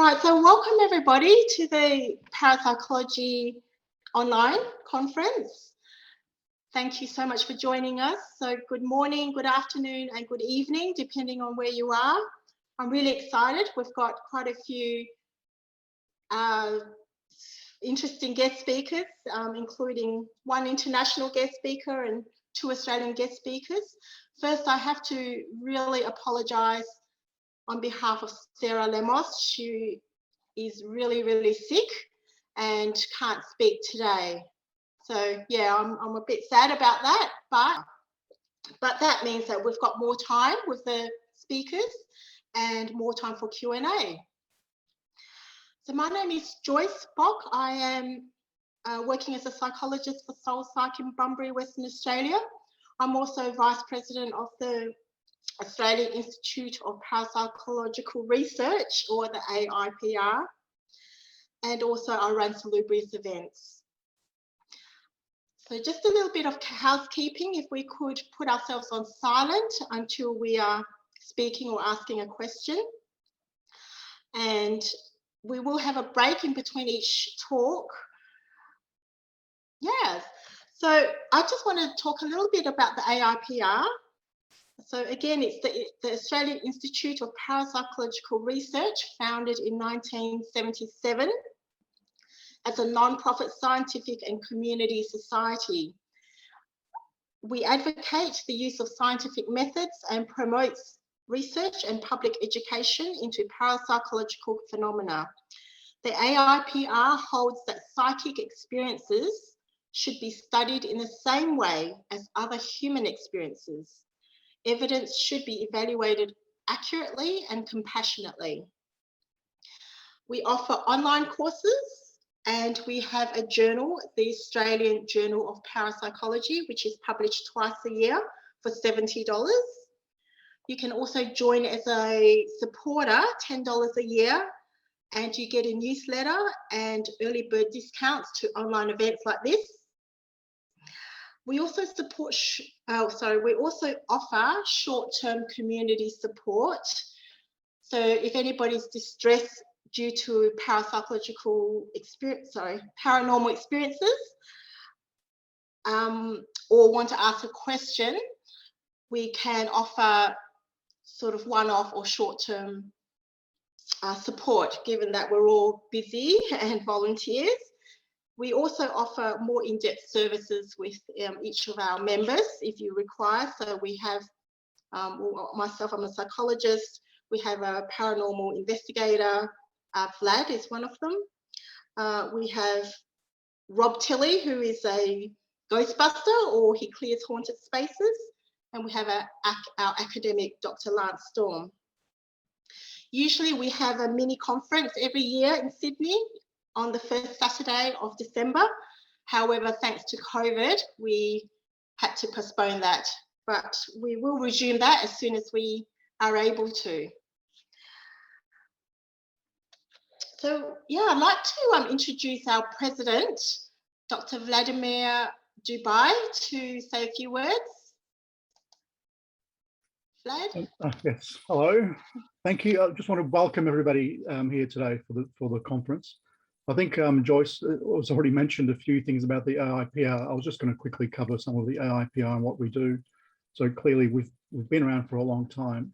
Right, so welcome everybody to the Parapsychology online conference. Thank you so much for joining us. So good morning, good afternoon and good evening, depending on where you are. I'm really excited. We've got quite a few interesting guest speakers, including one international guest speaker and 2 Australian guest speakers. First, I have to really apologise on behalf of Sarah Lemos. She is really sick and can't speak today. So yeah, I'm a bit sad about that, but that means that we've got more time with the speakers and more time for Q&A. So my name is Joyce Bock. I am working as a psychologist for Soul Psych in Bunbury, Western Australia. I'm also Vice President of the Australian Institute of Parapsychological Research, or the AIPR, and also I run Salubrious events. So just a little bit of housekeeping, if we could put ourselves on silent until we are speaking or asking a question. And we will have a break in between each talk. Yes, so I just want to talk a little bit about the AIPR. So again, it's the Australian Institute of Parapsychological Research, founded in 1977 as a non-profit scientific and community society. We advocate the use of scientific methods and promotes research and public education into parapsychological phenomena. The AIPR holds that psychic experiences should be studied in the same way as other human experiences. Evidence should be evaluated accurately and compassionately. We offer online courses and we have a journal, the Australian Journal of Parapsychology, which is published twice a year for $70. You can also join as a supporter, $10 a year, and you get a newsletter and early bird discounts to online events like this. We also we also offer short-term community support. So if anybody's distressed due to paranormal experiences, or want to ask a question, we can offer sort of one-off or short-term support, given that we're all busy and volunteers. We also offer more in-depth services with each of our members if you require. So we have, myself, I'm a psychologist. We have a paranormal investigator, Vlad is one of them. We have Rob Tilley, who is a Ghostbuster, or he clears haunted spaces. And we have our academic, Dr. Lance Storm. Usually we have a mini conference every year in Sydney on the first Saturday of December. However, thanks to COVID, we had to postpone that, but we will resume that as soon as we are able to. So yeah, I'd like to introduce our president, Dr. Vladimir Dubai, to say a few words. Vlad? Yes, hello. Thank you. I just want to welcome everybody here today for the conference. I think Joyce has already mentioned a few things about the AIPR. I was just going to quickly cover some of the AIPR and what we do. So clearly we've been around for a long time.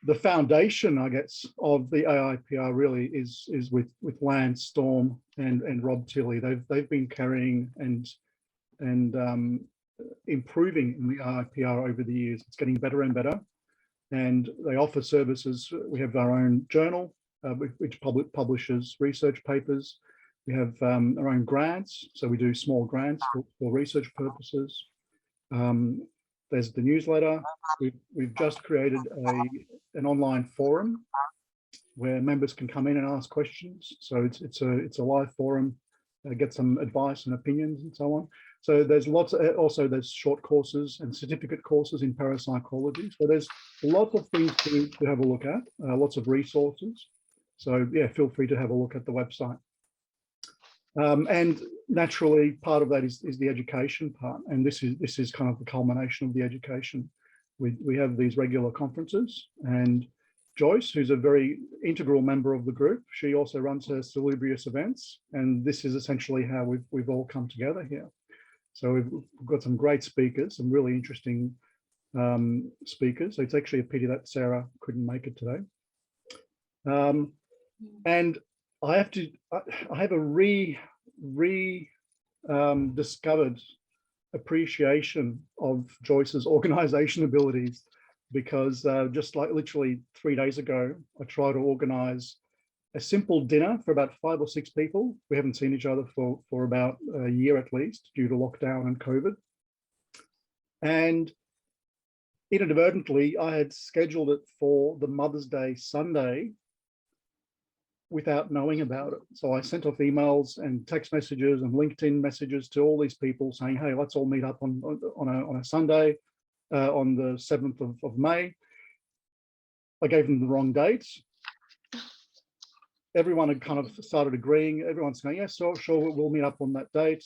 The foundation, I guess, of the AIPR really is with Lance Storm and Rob Tilley. They've been carrying and improving in the AIPR over the years. It's getting better and better, and they offer services. We have our own journal, which publishes research papers. We have our own grants, so we do small grants for research purposes. There's the newsletter. We've just created an online forum where members can come in and ask questions. So it's a live forum, get some advice and opinions and so on. So there's lots. Also, there's short courses and certificate courses in parapsychology. So there's lots of things to have a look at. Lots of resources. So yeah, feel free to have a look at the website. And naturally, part of that is the education part, and this is kind of the culmination of the education. We have these regular conferences, and Joyce, who's a very integral member of the group. She also runs her Salubrious events, and this is essentially how we've all come together here. So we've got some great speakers, some really interesting speakers. So it's actually a pity that Sarah couldn't make it today. And I have a discovered appreciation of Joyce's organization abilities, because just like literally 3 days ago, I tried to organize a simple dinner for about 5 or 6 people. We haven't seen each other for about a year at least, due to lockdown and COVID. And inadvertently, I had scheduled it for the Mother's Day Sunday without knowing about it. So I sent off emails and text messages and LinkedIn messages to all these people saying, hey, let's all meet up on a Sunday on the 7th of May. I gave them the wrong dates. Everyone had kind of started agreeing. Everyone's saying, yeah, sure, we'll meet up on that date.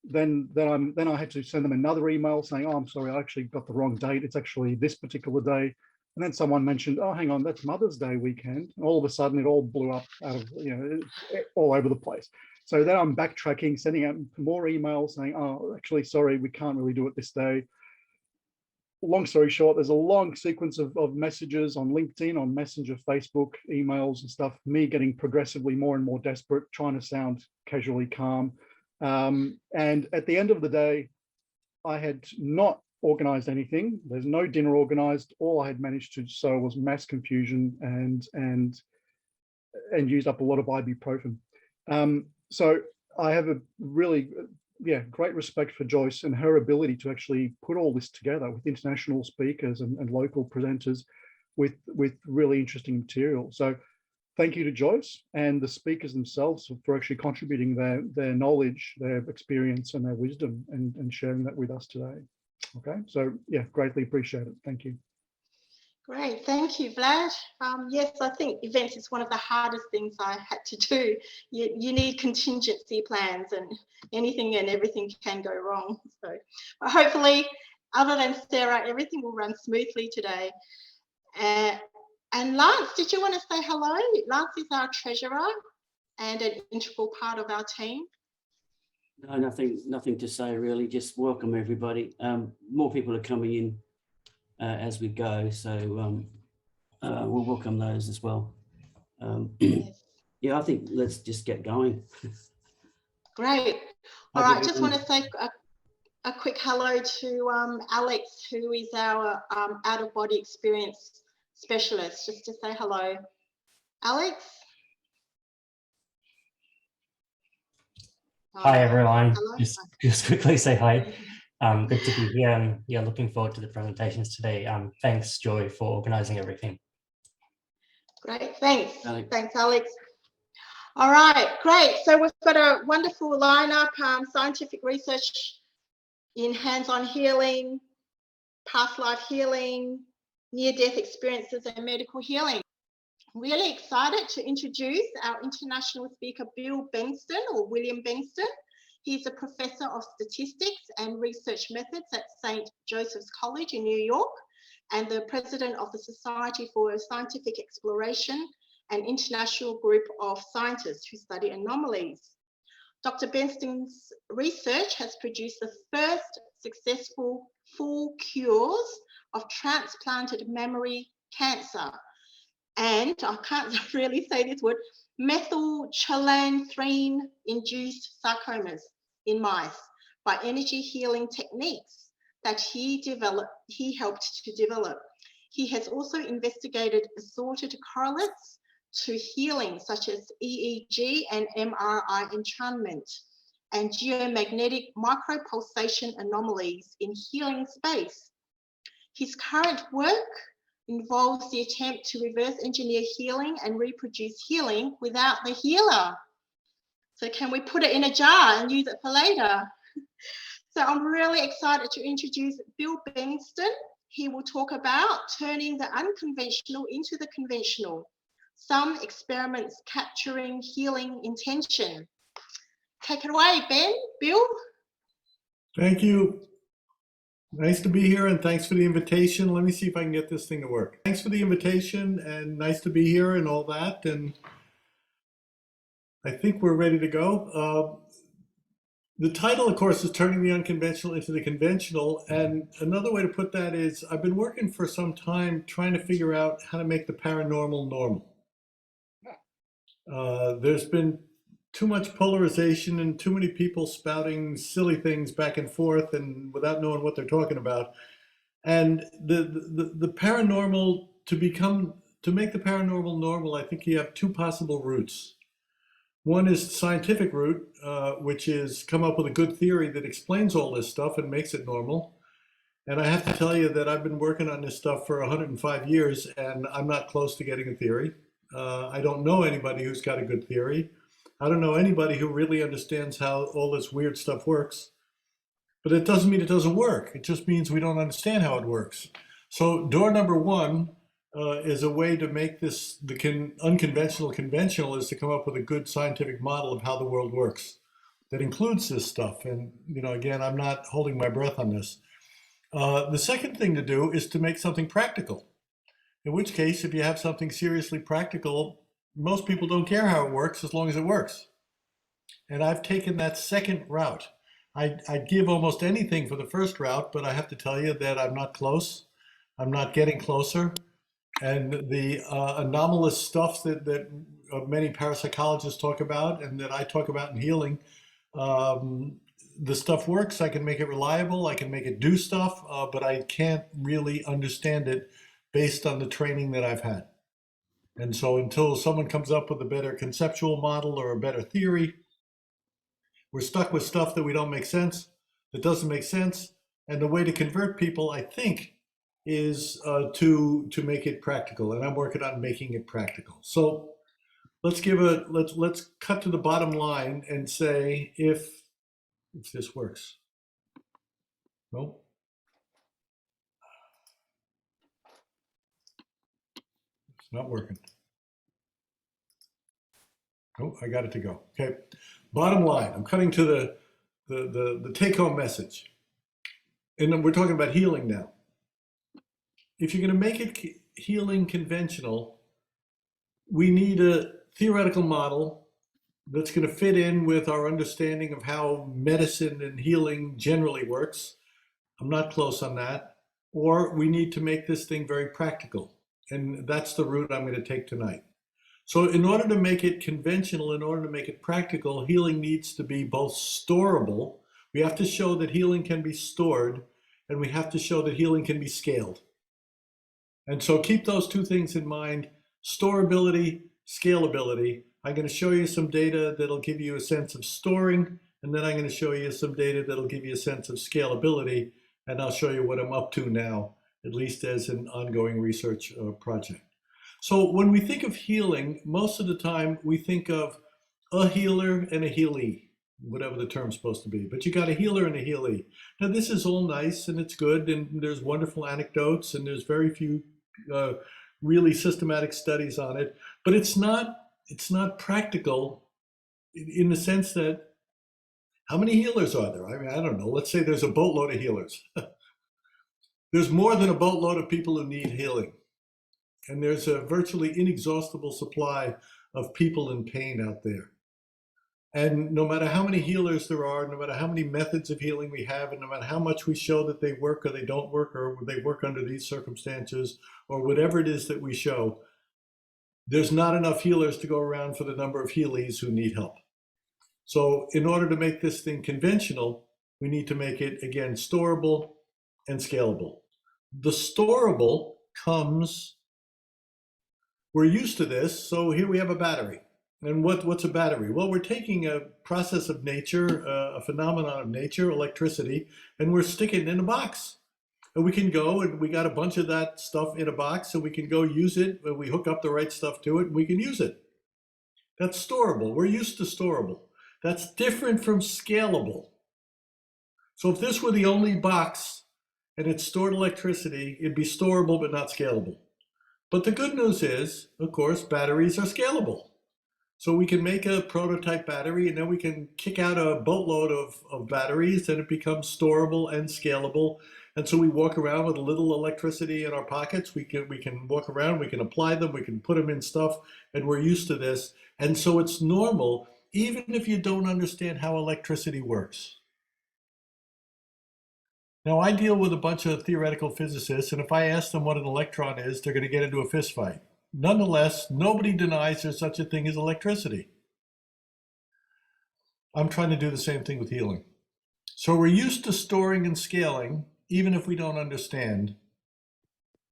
Then I had to send them another email saying, oh, I'm sorry, I actually got the wrong date. It's actually this particular day. And then someone mentioned, oh, hang on, that's Mother's Day weekend. And all of a sudden it all blew up out of, all over the place. So then I'm backtracking, sending out more emails saying, oh, actually, sorry, we can't really do it this day. Long story short, there's a long sequence of messages on LinkedIn, on Messenger, Facebook, emails and stuff, me getting progressively more and more desperate, trying to sound casually calm. And at the end of the day, I had not organized anything. There's no dinner organized. All I had managed to sow was mass confusion and used up a lot of ibuprofen. So I have a really great respect for Joyce and her ability to actually put all this together with international speakers and local presenters with really interesting material. So thank you to Joyce and the speakers themselves for actually contributing their knowledge, their experience and their wisdom and sharing that with us today. Okay, so yeah, greatly appreciate it. Thank you. Great, thank you, Vlad. Yes, I think events is one of the hardest things I had to do. You need contingency plans, and anything and everything can go wrong. So hopefully, other than Sarah, everything will run smoothly today. And Lance, did you want to say hello? Lance is our treasurer and an integral part of our team. No, nothing to say really. Just welcome everybody. More people are coming in as we go, so we'll welcome those as well. Yes. Yeah, I think let's just get going. Great. All right, just want to say a quick hello to Alex, who is our out-of-body experience specialist, just to say hello. Alex? Hi everyone, Hello. just quickly say hi. Good to be here, and yeah, looking forward to the presentations today. Thanks, Joy, for organizing everything. Great, thanks. Alex. Thanks, Alex. All right, great. So we've got a wonderful lineup, scientific research in hands-on healing, past life healing, near-death experiences and medical healing. Really excited to introduce our international speaker, Bill Bengston, or William Bengston. He's a professor of statistics and research methods at St. Joseph's College in New York and the president of the Society for Scientific Exploration, an international group of scientists who study anomalies. Dr. Bengston's research has produced the first successful full cures of transplanted mammary cancer. And I can't really say this word, methylchelanthrine-induced sarcomas in mice by energy healing techniques that he helped to develop. He has also investigated assorted correlates to healing, such as EEG and MRI entrainment, and geomagnetic micropulsation anomalies in healing space. His current work involves the attempt to reverse engineer healing and reproduce healing without the healer. So can we put it in a jar and use it for later? So I'm really excited to introduce Bill Bengston. He will talk about turning the unconventional into the conventional, some experiments capturing healing intention. Take it away, Bill. Thank you. Nice to be here and thanks for the invitation. Let me see if I can get this thing to work. Thanks for the invitation and nice to be here and all that. And I think we're ready to go. The title, of course, is Turning the Unconventional into the Conventional. And another way to put that is I've been working for some time trying to figure out how to make the paranormal normal. There's been too much polarization and too many people spouting silly things back and forth and without knowing what they're talking about. And the paranormal, to make the paranormal normal, I think you have two possible routes. One is the scientific route, which is come up with a good theory that explains all this stuff and makes it normal. And I have to tell you that I've been working on this stuff for 105 years and I'm not close to getting a theory. I don't know anybody who's got a good theory. I don't know anybody who really understands how all this weird stuff works. But it doesn't mean it doesn't work. It just means we don't understand how it works. So door number one is a way to make this unconventional conventional, is to come up with a good scientific model of how the world works that includes this stuff. And again, I'm not holding my breath on this. The second thing to do is to make something practical. In which case, if you have something seriously practical, most people don't care how it works as long as it works. And I've taken that second route. I'd give almost anything for the first route, but I have to tell you that I'm not close. I'm not getting closer. And the anomalous stuff that many parapsychologists talk about and that I talk about in healing, the stuff works. I can make it reliable. I can make it do stuff, but I can't really understand it based on the training that I've had. And so until someone comes up with a better conceptual model or a better theory, we're stuck with stuff that don't make sense, that doesn't make sense. And the way to convert people, I think, is to make it practical, and I'm working on making it practical. So let's cut to the bottom line and say if this works. Nope. It's not working. Oh, I got it to go. Okay. Bottom line, I'm cutting to the take-home message, and we're talking about healing now. If you're going to make it healing conventional, we need a theoretical model that's going to fit in with our understanding of how medicine and healing generally works. I'm not close on that. Or we need to make this thing very practical. And that's the route I'm going to take tonight. So in order to make it conventional, in order to make it practical, healing needs to be both storable. We have to show that healing can be stored, and we have to show that healing can be scaled. And so keep those two things in mind: storability, scalability. I'm going to show you some data that'll give you a sense of storing, and then I'm going to show you some data that'll give you a sense of scalability, and I'll show you what I'm up to now, at least as an ongoing research project. So when we think of healing, most of the time we think of a healer and a healee, whatever the term's supposed to be. But you got a healer and a healee. Now this is all nice and it's good, and there's wonderful anecdotes, and there's very few really systematic studies on it. But it's not practical in the sense that how many healers are there? I mean, I don't know. Let's say there's a boatload of healers. There's more than a boatload of people who need healing. And there's a virtually inexhaustible supply of people in pain out there. And no matter how many healers there are, no matter how many methods of healing we have, and no matter how much we show that they work or they don't work, or they work under these circumstances, or whatever it is that we show, there's not enough healers to go around for the number of healees who need help. So in order to make this thing conventional, we need to make it, again, storable and scalable. The storable comes, we're used to this, so here we have a battery. And what's a battery? Well, we're taking a process of nature, a phenomenon of nature, electricity, and we're sticking it in a box. And we can go, and we got a bunch of that stuff in a box, so we can go use it, and we hook up the right stuff to it, and we can use it. That's storable. We're used to storable. That's different from scalable. So if this were the only box and it stored electricity, it'd be storable but not scalable. But the good news is, of course, batteries are scalable. So we can make a prototype battery, and then we can kick out a boatload of batteries, and it becomes storable and scalable. And so we walk around with a little electricity in our pockets. We can walk around, we can apply them, we can put them in stuff, and we're used to this. And so it's normal, even if you don't understand how electricity works. Now, I deal with a bunch of theoretical physicists, and if I ask them what an electron is, they're going to get into a fist fight. Nonetheless, nobody denies there's such a thing as electricity. I'm trying to do the same thing with healing. So we're used to storing and scaling, even if we don't understand.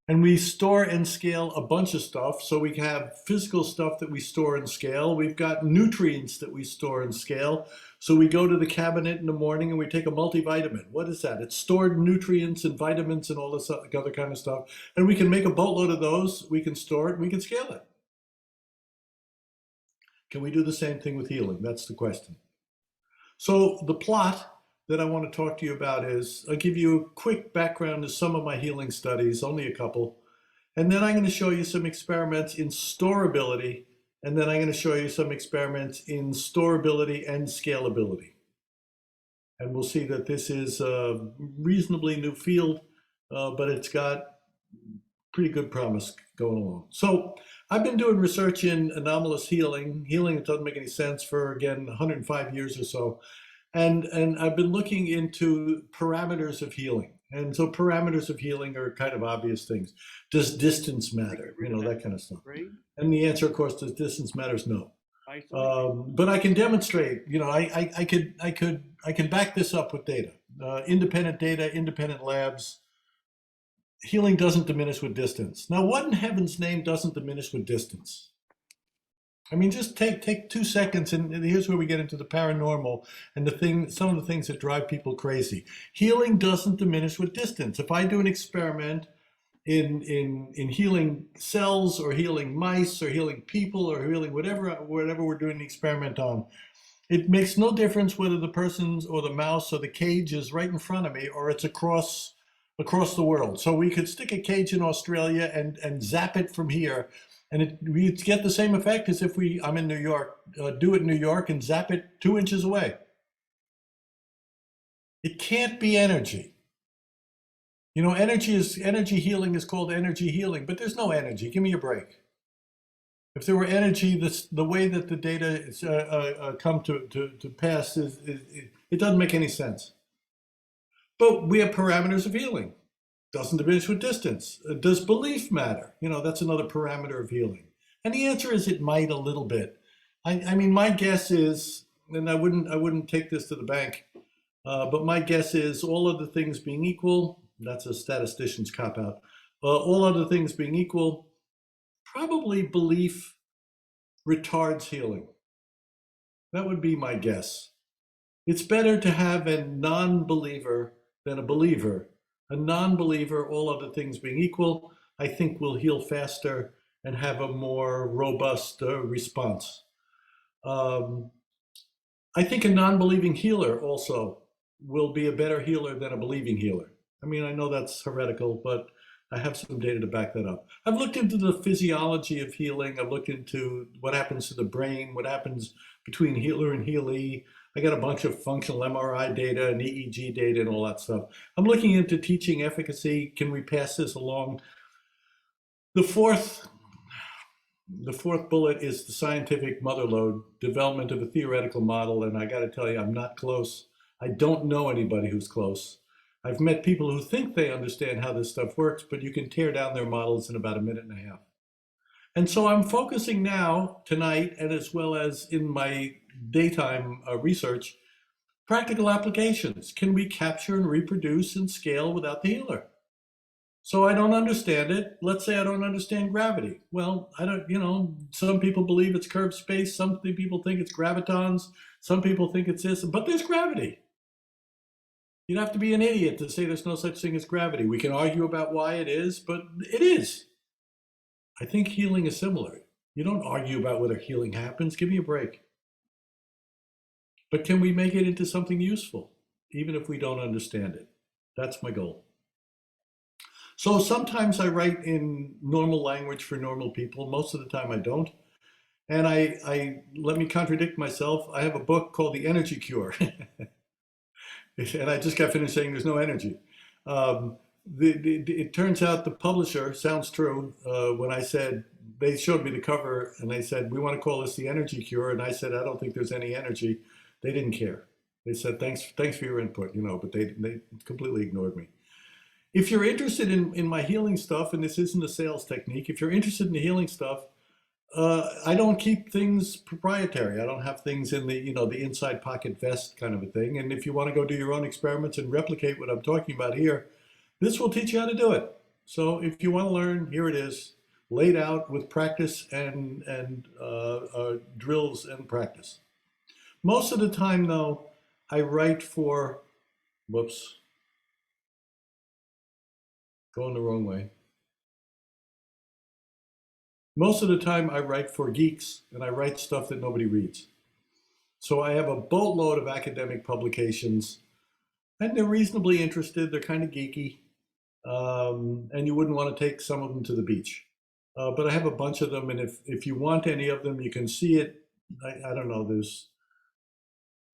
And we store and scale a bunch of stuff. So we have physical stuff that we store and scale. We've got nutrients that we store and scale. So we go to the cabinet in the morning and we take a multivitamin. What is that? It's stored nutrients and vitamins and all this other kind of stuff. And we can make a boatload of those. We can store it and we can scale it. Can we do the same thing with healing? That's the question. So the plot that I want to talk to you about is, I'll give you a quick background to some of my healing studies, only a couple, and then I'm going to show you some experiments in storability, and then I'm going to show you some experiments in storability and scalability. And we'll see that this is a reasonably new field, but it's got pretty good promise going along. So I've been doing research in anomalous healing that doesn't make any sense for, again, 105 years or so. And I've been looking into parameters of healing. And so parameters of healing are kind of obvious things. Does distance matter? You know, that kind of stuff. And the answer, of course, does distance matters? No. But I can demonstrate, you know, I can back this up with data. Independent data, independent labs. Healing doesn't diminish with distance. Now, what in heaven's name doesn't diminish with distance? I mean, just take 2 seconds, and here's where we get into the paranormal and some of the things that drive people crazy. Healing doesn't diminish with distance. If I do an experiment in healing cells or healing mice or healing people or healing whatever we're doing the experiment on, it makes no difference whether the person's or the mouse or the cage is right in front of me or it's across the world. So we could stick a cage in Australia and zap it from here, and we get the same effect as if I'm in New York, do it in New York and zap it 2 inches away. It can't be energy. You know, energy healing is called energy healing, but there's no energy. Give me a break. If there were energy, the way that the data come to pass it doesn't make any sense. But we have parameters of healing. Doesn't diminish with distance. Does belief matter? You know, that's another parameter of healing. And the answer is it might a little bit. I mean, my guess is, and I wouldn't take this to the bank, but my guess is all other things being equal, that's a statistician's cop-out, all other things being equal, probably belief retards healing. That would be my guess. It's better to have a non-believer than a believer. A non-believer, all other things being equal, I think will heal faster and have a more robust response. I think a non-believing healer also will be a better healer than a believing healer. I mean, I know that's heretical, but I have some data to back that up. I've looked into the physiology of healing. I've looked into what happens to the brain, what happens between healer and healee. I got a bunch of functional MRI data and EEG data and all that stuff. I'm looking into teaching efficacy. Can we pass this along? The fourth bullet is the scientific motherlode, development of a theoretical model. And I got to tell you, I'm not close. I don't know anybody who's close. I've met people who think they understand how this stuff works, but you can tear down their models in about a minute and a half. And so I'm focusing now, tonight, and as well as in my daytime research, practical applications. Can we capture and reproduce and scale without the healer? So I don't understand it. Let's say I don't understand gravity. Well, I don't, you know, some people believe it's curved space. Some people think it's gravitons. Some people think it's this, but there's gravity. You'd have to be an idiot to say there's no such thing as gravity. We can argue about why it is, but it is. I think healing is similar. You don't argue about whether healing happens. Give me a break. But can we make it into something useful, even if we don't understand it? That's my goal. So sometimes I write in normal language for normal people. Most of the time I don't. And I let me contradict myself. I have a book called The Energy Cure. And I just got finished saying there's no energy. It turns out the publisher, sounds true, when I said, they showed me the cover and they said, we want to call this the energy cure. And I said, I don't think there's any energy. They didn't care. They said, thanks for your input, but they completely ignored me. If you're interested in my healing stuff, and this isn't a sales technique, if you're interested in the healing stuff, I don't keep things proprietary. I don't have things in the, the inside pocket vest kind of a thing. And if you want to go do your own experiments and replicate what I'm talking about here, this will teach you how to do it. So if you want to learn, here it is, laid out with practice and drills and practice. Most of the time, though, I write for, whoops, going the wrong way. Most of the time I write for geeks and I write stuff that nobody reads. So I have a boatload of academic publications and they're reasonably interested. They're kind of geeky. And you wouldn't want to take some of them to the beach. But I have a bunch of them. And if you want any of them, you can see it. I don't know, there's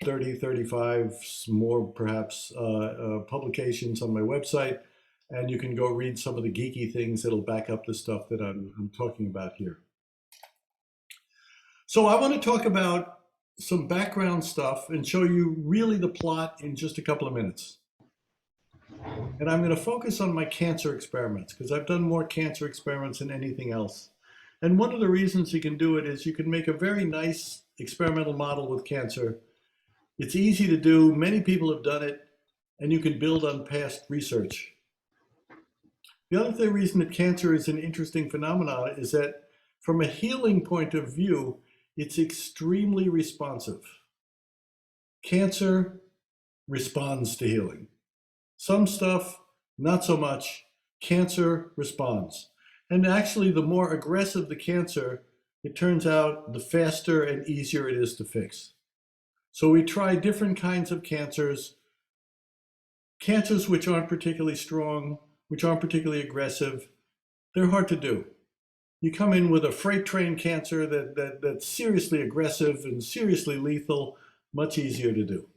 30, 35 more perhaps publications on my website. And you can go read some of the geeky things that'll back up the stuff that I'm talking about here. So I want to talk about some background stuff and show you really the plot in just a couple of minutes. And I'm going to focus on my cancer experiments because I've done more cancer experiments than anything else. And one of the reasons you can do it is you can make a very nice experimental model with cancer. It's easy to do. Many people have done it, and you can build on past research. The other reason that cancer is an interesting phenomenon is that from a healing point of view, it's extremely responsive. Cancer responds to healing. Some stuff, not so much. Cancer responds. And actually, the more aggressive the cancer, it turns out the faster and easier it is to fix. So we try different kinds of cancers which aren't particularly strong, which aren't particularly aggressive. They're hard to do. You come in with a freight train cancer that's seriously aggressive and seriously lethal, much easier to do.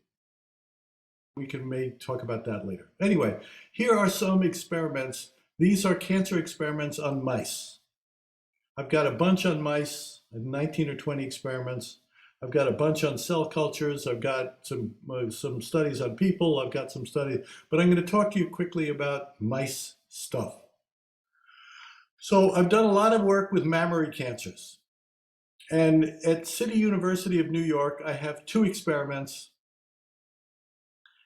We may talk about that later. Anyway, here are some experiments. These are cancer experiments on mice. I've got a bunch on mice, 19 or 20 experiments. I've got a bunch on cell cultures. I've got some studies on people. I've got some studies, but I'm going to talk to you quickly about mice stuff. So I've done a lot of work with mammary cancers. And at City University of New York, I have 2 experiments.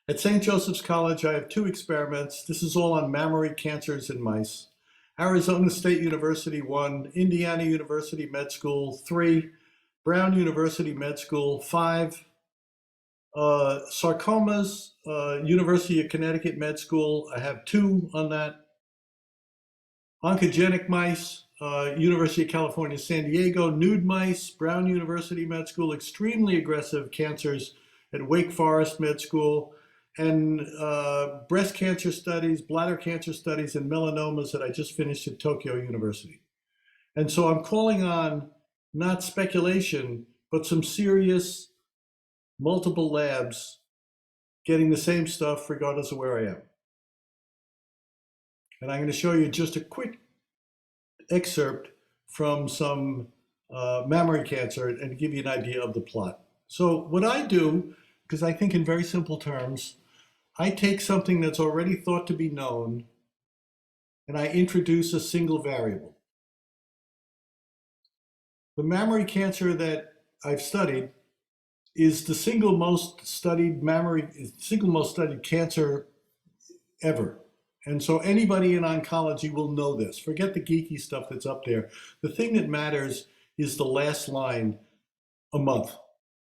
At St. Joseph's College, I have 2 experiments. This is all on mammary cancers in mice. Arizona State University, 1. Indiana University Med School, 3. Brown University Med School, 5. Sarcomas, University of Connecticut Med School, I have 2 on that. Oncogenic mice, University of California, San Diego. Nude mice, Brown University Med School. Extremely aggressive cancers at Wake Forest Med School. And breast cancer studies, bladder cancer studies, and melanomas that I just finished at Tokyo University. And so I'm calling on not speculation, but some serious multiple labs getting the same stuff regardless of where I am. And I'm going to show you just a quick excerpt from some mammary cancer and give you an idea of the plot. So what I do, because I think in very simple terms, I take something that's already thought to be known and I introduce a single variable. The mammary cancer that I've studied is the single most studied cancer ever. And so anybody in oncology will know this. Forget the geeky stuff that's up there. The thing that matters is the last line, a month.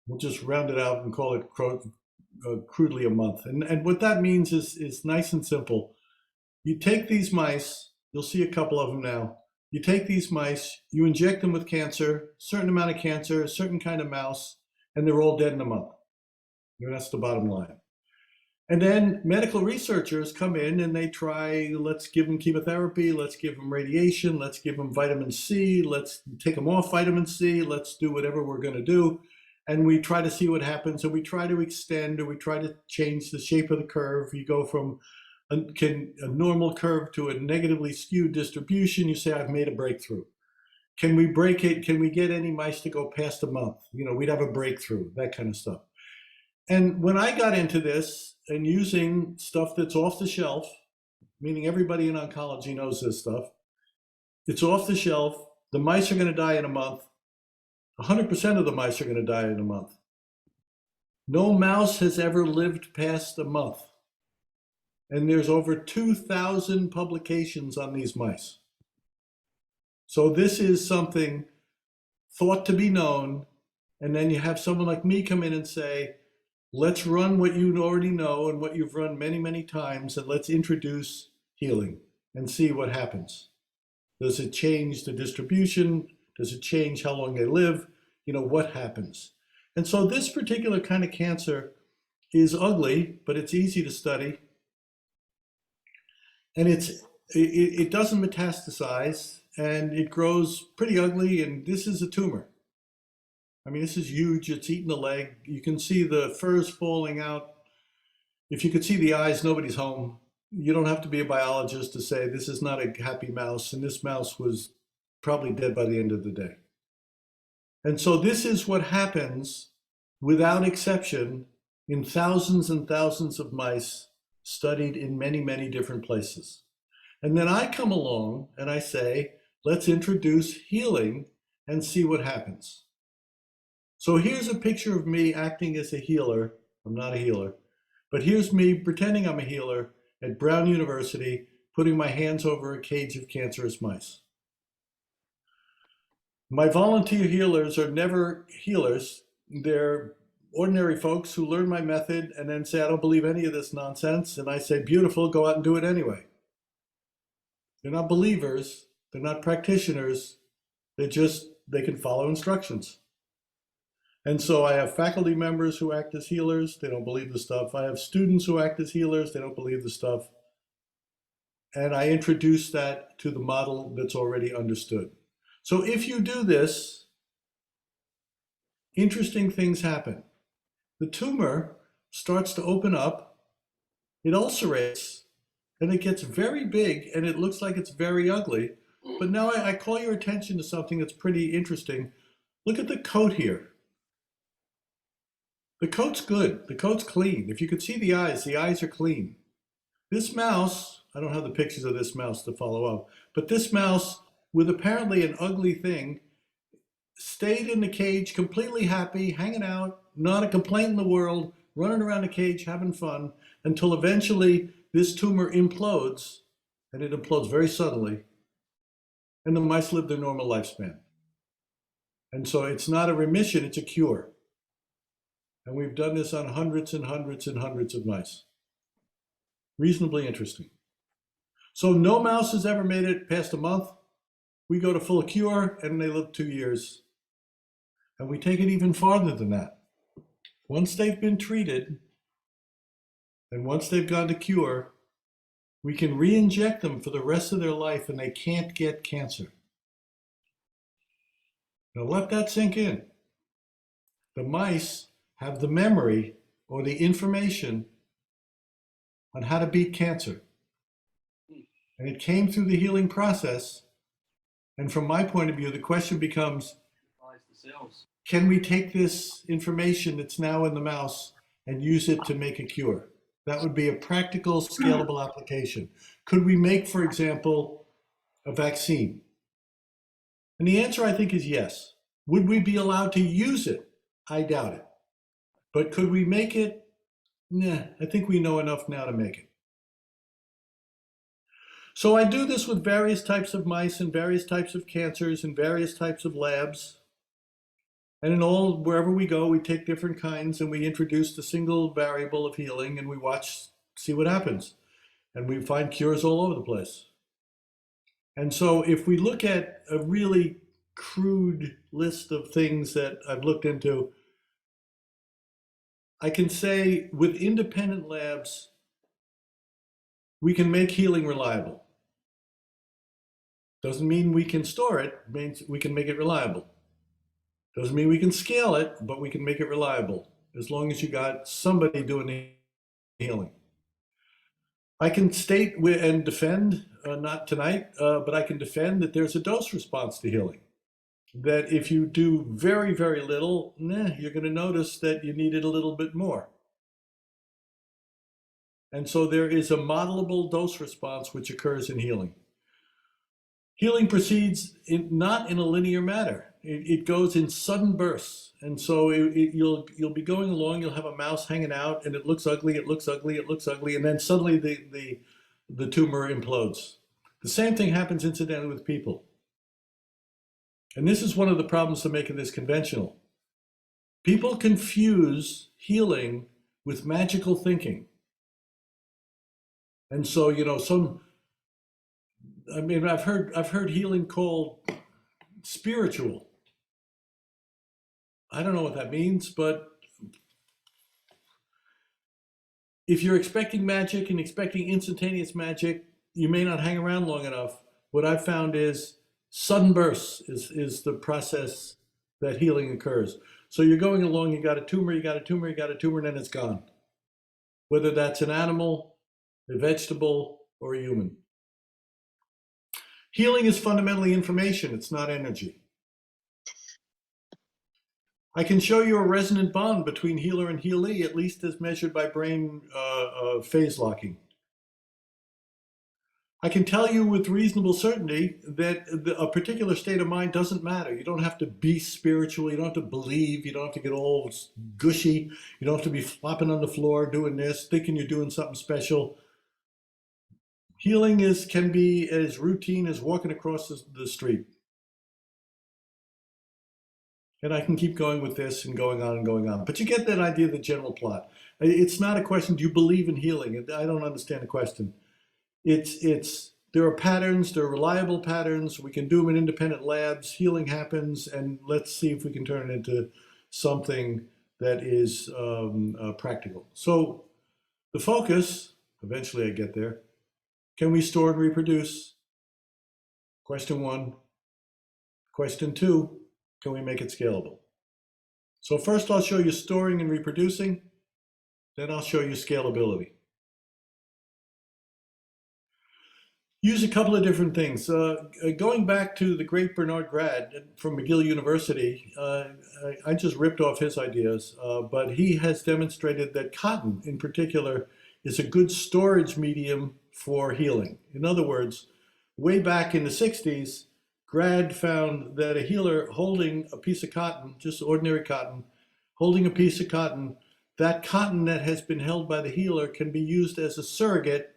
We'll just round it out and call it crudely a month. And what that means is nice and simple. You take these mice, you'll see a couple of them now. You take these mice, you inject them with cancer, certain amount of cancer, a certain kind of mouse, and they're all dead in a month. And that's the bottom line. And then medical researchers come in and they try, let's give them chemotherapy, let's give them radiation, let's give them vitamin C, let's take them off vitamin C, let's do whatever we're going to do. And we try to see what happens, and we try to extend, or we try to change the shape of the curve. You go from a normal curve to a negatively skewed distribution, you say, I've made a breakthrough. Can we break it? Can we get any mice to go past a month? We'd have a breakthrough, that kind of stuff. And when I got into this and using stuff that's off the shelf, meaning everybody in oncology knows this stuff, it's off the shelf, the mice are going to die in a month. 100% of the mice are going to die in a month. No mouse has ever lived past a month. And there's over 2,000 publications on these mice. So this is something thought to be known. And then you have someone like me come in and say, let's run what you already know and what you've run many, many times, and let's introduce healing and see what happens. Does it change the distribution? Does it change how long they live? What happens? And so this particular kind of cancer is ugly, but it's easy to study. And it doesn't metastasize, and it grows pretty ugly, and this is a tumor. I mean, this is huge. It's eating the leg. You can see the furs falling out. If you could see the eyes, nobody's home. You don't have to be a biologist to say this is not a happy mouse, and this mouse was probably dead by the end of the day. And so this is what happens without exception in thousands and thousands of mice studied in many, many different places. And then I come along and I say, let's introduce healing and see what happens. So here's a picture of me acting as a healer. I'm not a healer, but here's me pretending I'm a healer at Brown University, putting my hands over a cage of cancerous mice. My volunteer healers are never healers. They're ordinary folks who learn my method and then say, I don't believe any of this nonsense. And I say, beautiful, go out and do it anyway. They're not believers. They're not practitioners. They can follow instructions. And so I have faculty members who act as healers. They don't believe the stuff. I have students who act as healers. They don't believe the stuff. And I introduce that to the model that's already understood. So if you do this, interesting things happen. The tumor starts to open up, it ulcerates, and it gets very big, and it looks like it's very ugly. But now I call your attention to something that's pretty interesting. Look at the coat here. The coat's good. The coat's clean. If you could see the eyes are clean. This mouse, I don't have the pictures of this mouse to follow up, but this mouse with apparently an ugly thing stayed in the cage completely happy, hanging out, not a complaint in the world, running around the cage, having fun, until eventually this tumor implodes, and it implodes very suddenly, and the mice live their normal lifespan. And so it's not a remission, it's a cure. And we've done this on hundreds and hundreds and hundreds of mice. Reasonably interesting. So no mouse has ever made it past a month. We go to full cure and they live 2 years. And we take it even farther than that. Once they've been treated and once they've gone to cure, we can re-inject them for the rest of their life and they can't get cancer. Now let that sink in. The mice have the memory or the information on how to beat cancer. And it came through the healing process. And from my point of view, the question becomes, can we take this information that's now in the mouse and use it to make a cure? That would be a practical, scalable application. Could we make, for example, a vaccine? And the answer, I think, is yes. Would we be allowed to use it? I doubt it. But could we make it? Nah, I think we know enough now to make it. So I do this with various types of mice and various types of cancers and various types of labs. And in all, wherever we go, we take different kinds and we introduce the single variable of healing and we watch, see what happens. And we find cures all over the place. And so if we look at a really crude list of things that I've looked into, I can say with independent labs, we can make healing reliable. Doesn't mean we can store it, it means we can make it reliable. Doesn't mean we can scale it, but we can make it reliable as long as you got somebody doing the healing. I can state and defend, not tonight, but I can defend that there's a dose response to healing. That if you do very, very little, you're going to notice that you needed a little bit more. And so there is a modelable dose response which occurs in healing. Healing proceeds not in a linear manner. It goes in sudden bursts. And so you'll be going along, you'll have a mouse hanging out, and it looks ugly, it looks ugly, it looks ugly, and then suddenly the tumor implodes. The same thing happens incidentally with people. And this is one of the problems of making this conventional. People confuse healing with magical thinking. And so, I've heard healing called spiritual. I don't know what that means, but if you're expecting magic and expecting instantaneous magic, you may not hang around long enough. What I've found is sudden bursts is the process that healing occurs. So you're going along, you got a tumor, you got a tumor, you got a tumor, and then it's gone. Whether that's an animal, a vegetable, or a human. Healing is fundamentally information, it's not energy. I can show you a resonant bond between healer and healee, at least as measured by brain phase locking. I can tell you with reasonable certainty that a particular state of mind doesn't matter. You don't have to be spiritual, you don't have to believe, you don't have to get all gushy, you don't have to be flopping on the floor doing this, thinking you're doing something special. Healing can be as routine as walking across the street. And I can keep going with this and going on and going on. But you get that idea, the general plot. It's not a question, do you believe in healing? I don't understand the question. There are patterns, there are reliable patterns. We can do them in independent labs. Healing happens, and let's see if we can turn it into something that is practical. So the focus, eventually I get there, can we store and reproduce? Question 1. Question 2, can we make it scalable? So first I'll show you storing and reproducing, then I'll show you scalability. Use a couple of different things. Going back to the great Bernard Grad from McGill University, I just ripped off his ideas, but he has demonstrated that cotton in particular is a good storage medium for healing. In other words, way back in the 60s, Grad found that a healer holding a piece of cotton, just ordinary cotton, holding a piece of cotton, that cotton that has been held by the healer can be used as a surrogate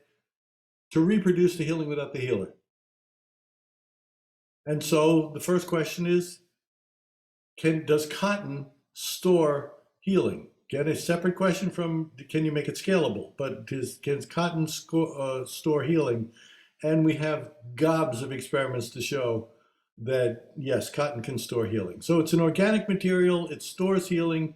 to reproduce the healing without the healer. And so the first question is, does cotton store healing? Get a separate question from, can you make it scalable? But can cotton store healing? And we have gobs of experiments to show that, yes, cotton can store healing. So it's an organic material, it stores healing.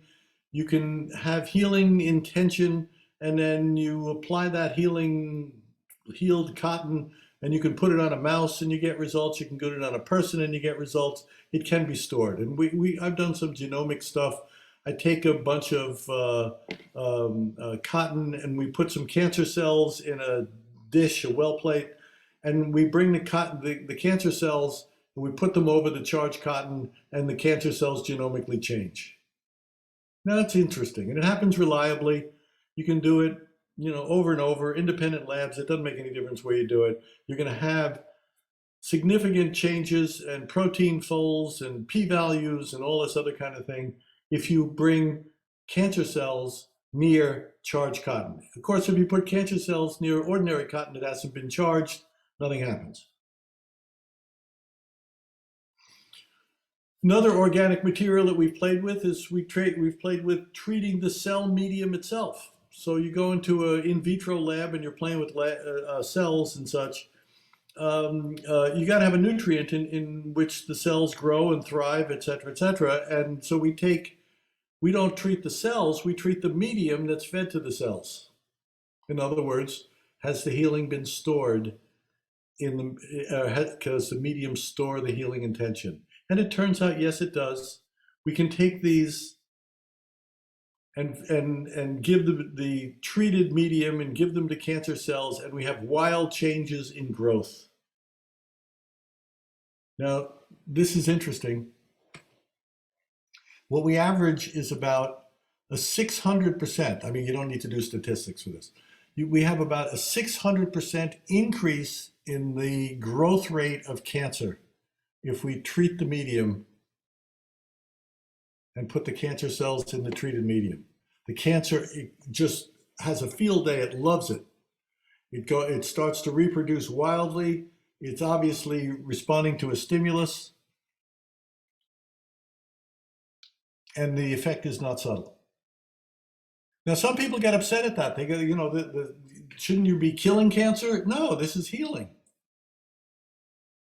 You can have healing intention, and then you apply that healed cotton, and you can put it on a mouse and you get results. You can put it on a person and you get results. It can be stored. And I've done some genomic stuff. I take a bunch of cotton and we put some cancer cells in a dish, a well plate, and we bring the cancer cells and we put them over the charged cotton, and the cancer cells genomically change. Now that's interesting, and it happens reliably. You can do it over and over, independent labs. It doesn't make any difference where you do it. You're going to have significant changes and protein folds and p-values and all this other kind of thing if you bring cancer cells near charged cotton. Of course, if you put cancer cells near ordinary cotton that hasn't been charged, nothing happens. Another organic material that we've played with is we've played with treating the cell medium itself. So you go into an in vitro lab and you're playing with cells and such. You got to have a nutrient in which the cells grow and thrive, et cetera, et cetera. And so we don't treat the cells, we treat the medium that's fed to the cells. In other words, has the healing been stored because the medium store the healing intention? And it turns out, yes, it does. We can take these and give the treated medium and give them to cancer cells, and we have wild changes in growth. Now, this is interesting. What we average is about a 600%. I mean, you don't need to do statistics for this. We have about a 600% increase in the growth rate of cancer if we treat the medium and put the cancer cells in the treated medium. The cancer, it just has a field day. It loves it. It starts to reproduce wildly. It's obviously responding to a stimulus. And the effect is not subtle. Now, some people get upset at that. They go, you know, shouldn't you be killing cancer? No, this is healing.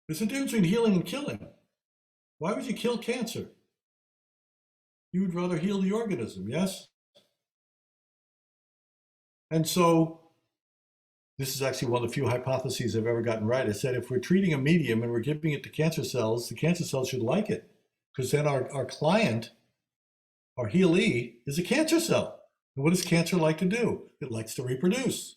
There's a difference between healing and killing. Why would you kill cancer? You would rather heal the organism, yes? And so this is actually one of the few hypotheses I've ever gotten right. I said, if we're treating a medium and we're giving it to cancer cells, the cancer cells should like it, because then our client, our healee, is a cancer cell. And what does cancer like to do? It likes to reproduce.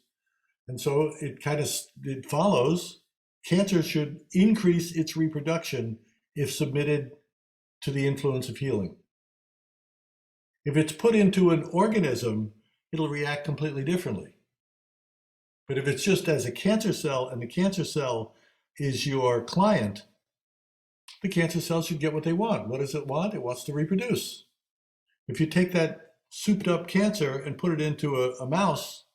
And so it follows cancer should increase its reproduction if submitted to the influence of healing. If it's put into an organism, it'll react completely differently. But if it's just as a cancer cell and the cancer cell is your client, the cancer cell should get what they want. What does it want? It wants to reproduce. If you take that souped up cancer and put it into a mouse,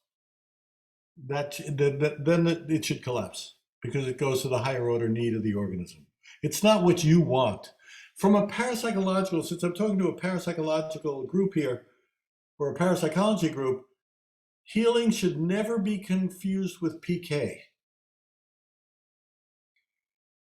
then it should collapse because it goes to the higher order need of the organism. It's not what you want. From a parapsychological, since I'm talking to a parapsychological group here, or a parapsychology group, healing should never be confused with PK.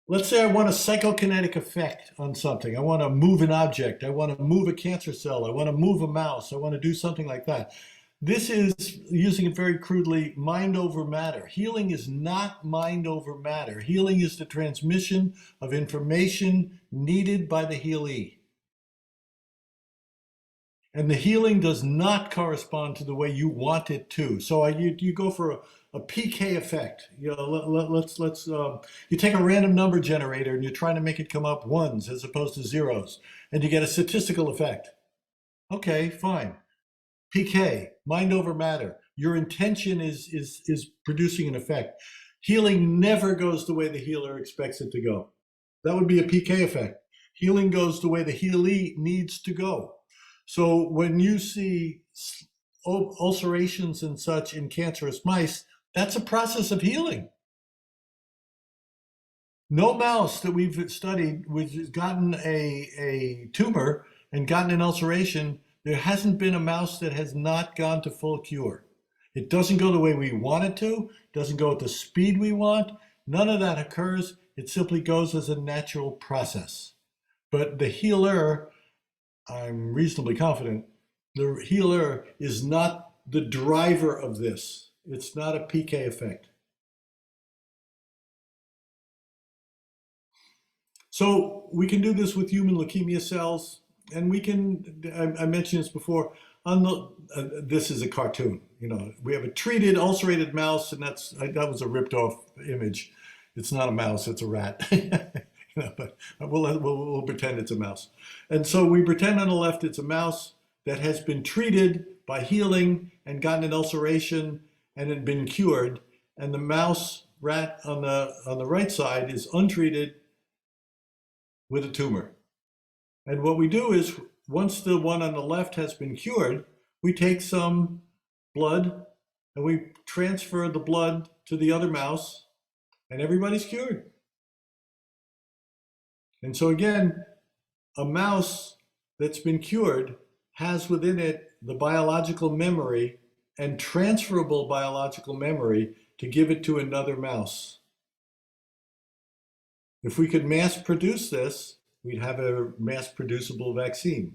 Let's say I want a psychokinetic effect on something. I want to move an object. I want to move a cancer cell. I want to move a mouse. I want to do something like that. This is, using it very crudely, mind over matter. Healing is not mind over matter. Healing is the transmission of information needed by the healee. And the healing does not correspond to the way you want it to. So you go for a PK effect. You know, you take a random number generator and you're trying to make it come up ones as opposed to zeros, and you get a statistical effect. Okay, fine. PK, mind over matter. Your intention is producing an effect. Healing never goes the way the healer expects it to go. That would be a PK effect. Healing goes the way the healee needs to go. So when you see ulcerations and such in cancerous mice, that's a process of healing. No mouse that we've studied which has gotten a tumor and gotten an ulceration, there hasn't been a mouse that has not gone to full cure. It doesn't go the way we want it to, doesn't go at the speed we want. None of that occurs. It simply goes as a natural process. But the healer, I'm reasonably confident, the healer is not the driver of this. It's not a PK effect. So we can do this with human leukemia cells, and we can, I mentioned this before, this is a cartoon. You know, we have a treated ulcerated mouse, and that was a ripped off image. It's not a mouse, it's a rat. You know, but we'll pretend it's a mouse. And so we pretend on the left it's a mouse that has been treated by healing and gotten an ulceration and had been cured. And the mouse rat on the right side is untreated with a tumor. And what we do is, once the one on the left has been cured, we take some blood and we transfer the blood to the other mouse, and everybody's cured. And so again, a mouse that's been cured has within it the biological memory and transferable biological memory to give it to another mouse. If we could mass produce this, we'd have a mass producible vaccine.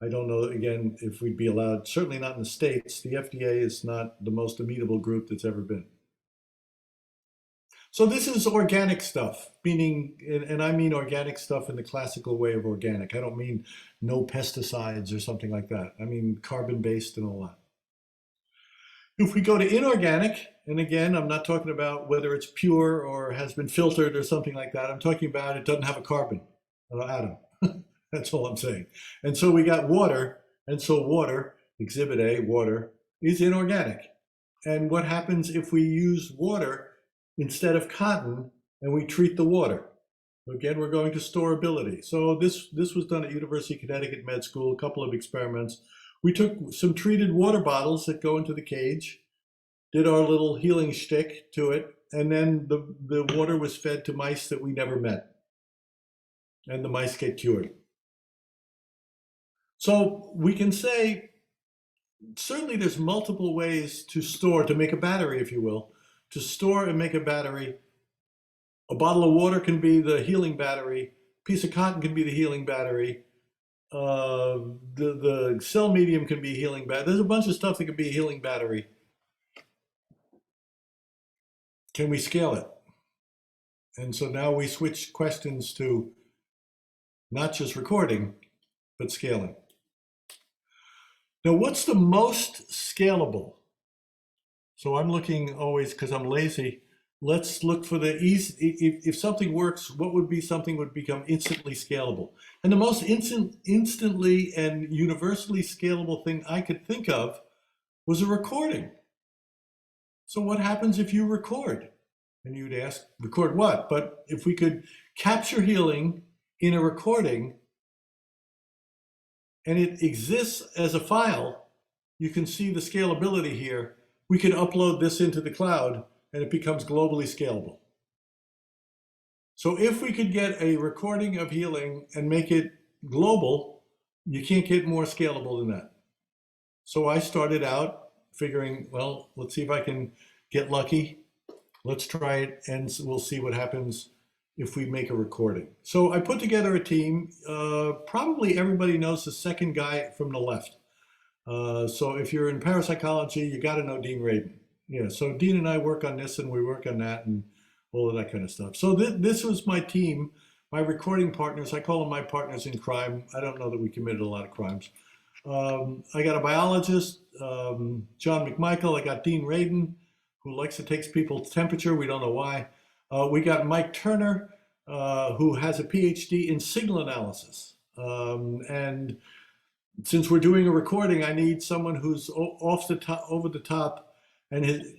I don't know, again, if we'd be allowed, certainly not in the States. The FDA is not the most amenable group that's ever been. So this is organic stuff, meaning, and I mean organic stuff in the classical way of organic. I don't mean no pesticides or something like that. I mean carbon-based and all that. If we go to inorganic, and again, I'm not talking about whether it's pure or has been filtered or something like that. I'm talking about it doesn't have a carbon atom. That's all I'm saying. And so we got water, and so water, exhibit A, water, is inorganic. And what happens if we use water instead of cotton and we treat the water? Again, we're going to storability. So this was done at University of Connecticut Med School, a couple of experiments. We took some treated water bottles that go into the cage, did our little healing shtick to it, and then the water was fed to mice that we never met. And the mice get cured. So we can say, certainly there's multiple ways to store, to make a battery, if you will, to store and make a battery. A bottle of water can be the healing battery. A piece of cotton can be the healing battery. The cell medium can be a healing battery. There's a bunch of stuff that can be a healing battery. Can we scale it? And so now we switch questions to not just recording, but scaling. Now, what's the most scalable? So I'm looking always, because I'm lazy, let's look for the easy. If something works, what would be something would become instantly scalable? And the most instantly and universally scalable thing I could think of was a recording. So what happens if you record? And you'd ask, record what? But if we could capture healing in a recording and it exists as a file, you can see the scalability here. We can upload this into the cloud and it becomes globally scalable. So if we could get a recording of healing and make it global, you can't get more scalable than that. So I started out figuring, well, let's see if I can get lucky. Let's try it and we'll see what happens if we make a recording. So I put together a team. Probably everybody knows the second guy from the left. So if you're in parapsychology, you got to know Dean Radin. Yeah, so Dean and I work on this and we work on that and all of that kind of stuff. So this was my team, my recording partners. I call them my partners in crime. I don't know that we committed a lot of crimes. I got a biologist, John McMichael. I got Dean Radin, who likes to take people's temperature. We don't know why. We got Mike Turner, who has a PhD in signal analysis. And since we're doing a recording, I need someone who's off the top, over the top, and he's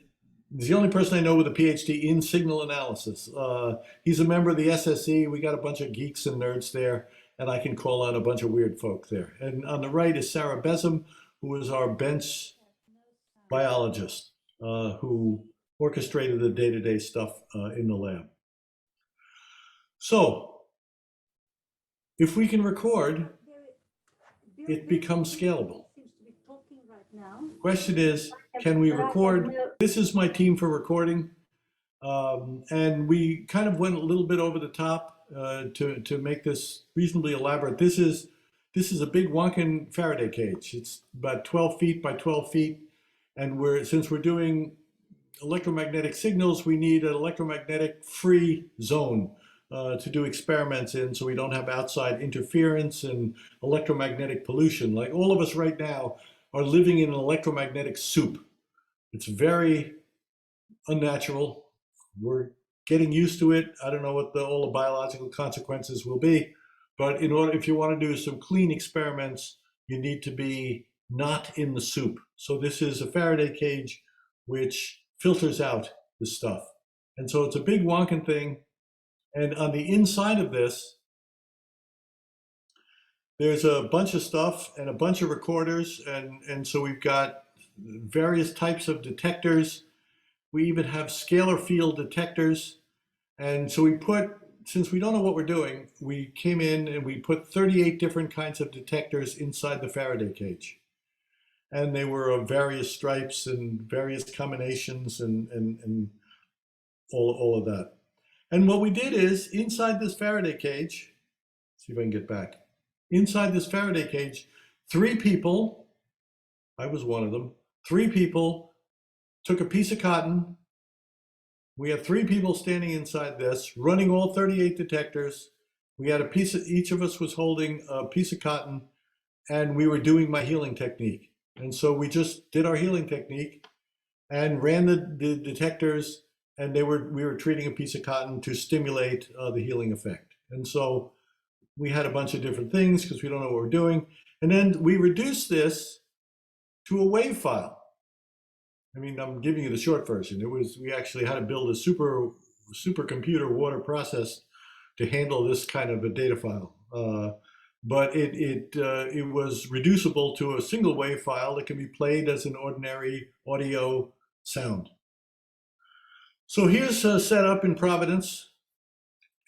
the only person I know with a PhD in signal analysis. He's a member of the SSE. We got a bunch of geeks and nerds there, and I can call on a bunch of weird folk there. And on the right is Sarah Besum, who is our bench biologist, who orchestrated the day-to-day stuff in the lab. So if we can record, it becomes scalable. Question is, can we record? This is my team for recording. And we kind of went a little bit over the top to make this reasonably elaborate. This is a big wonkin Faraday cage. It's about 12 feet by 12 feet. And since we're doing electromagnetic signals, we need an electromagnetic free zone to do experiments in, so we don't have outside interference and electromagnetic pollution. Like all of us right now are living in an electromagnetic soup. It's very unnatural. We're getting used to it. I don't know what all the biological consequences will be, but if you want to do some clean experiments, you need to be not in the soup. So this is a Faraday cage which filters out the stuff. And so it's a big wonkin thing. And on the inside of this, there's a bunch of stuff and a bunch of recorders. And so we've got various types of detectors. We even have scalar field detectors. And so since we don't know what we're doing, we came in and we put 38 different kinds of detectors inside the Faraday cage. And they were of various stripes and various combinations and all of that. And what we did is, inside this Faraday cage, see if I can get back. Inside this Faraday cage, 3 people, I was one of them, 3 people took a piece of cotton, We had 3 people standing inside this, running all 38 detectors. We had each of us was holding a piece of cotton, and we were doing my healing technique. And so we just did our healing technique and ran the detectors, and we were treating a piece of cotton to stimulate the healing effect. And so we had a bunch of different things because we don't know what we're doing. And then we reduced this to a WAV file. I mean, I'm giving you the short version. We actually had to build a supercomputer water process to handle this kind of a data file. But it was reducible to a single WAV file that can be played as an ordinary audio sound. So here's set up in Providence.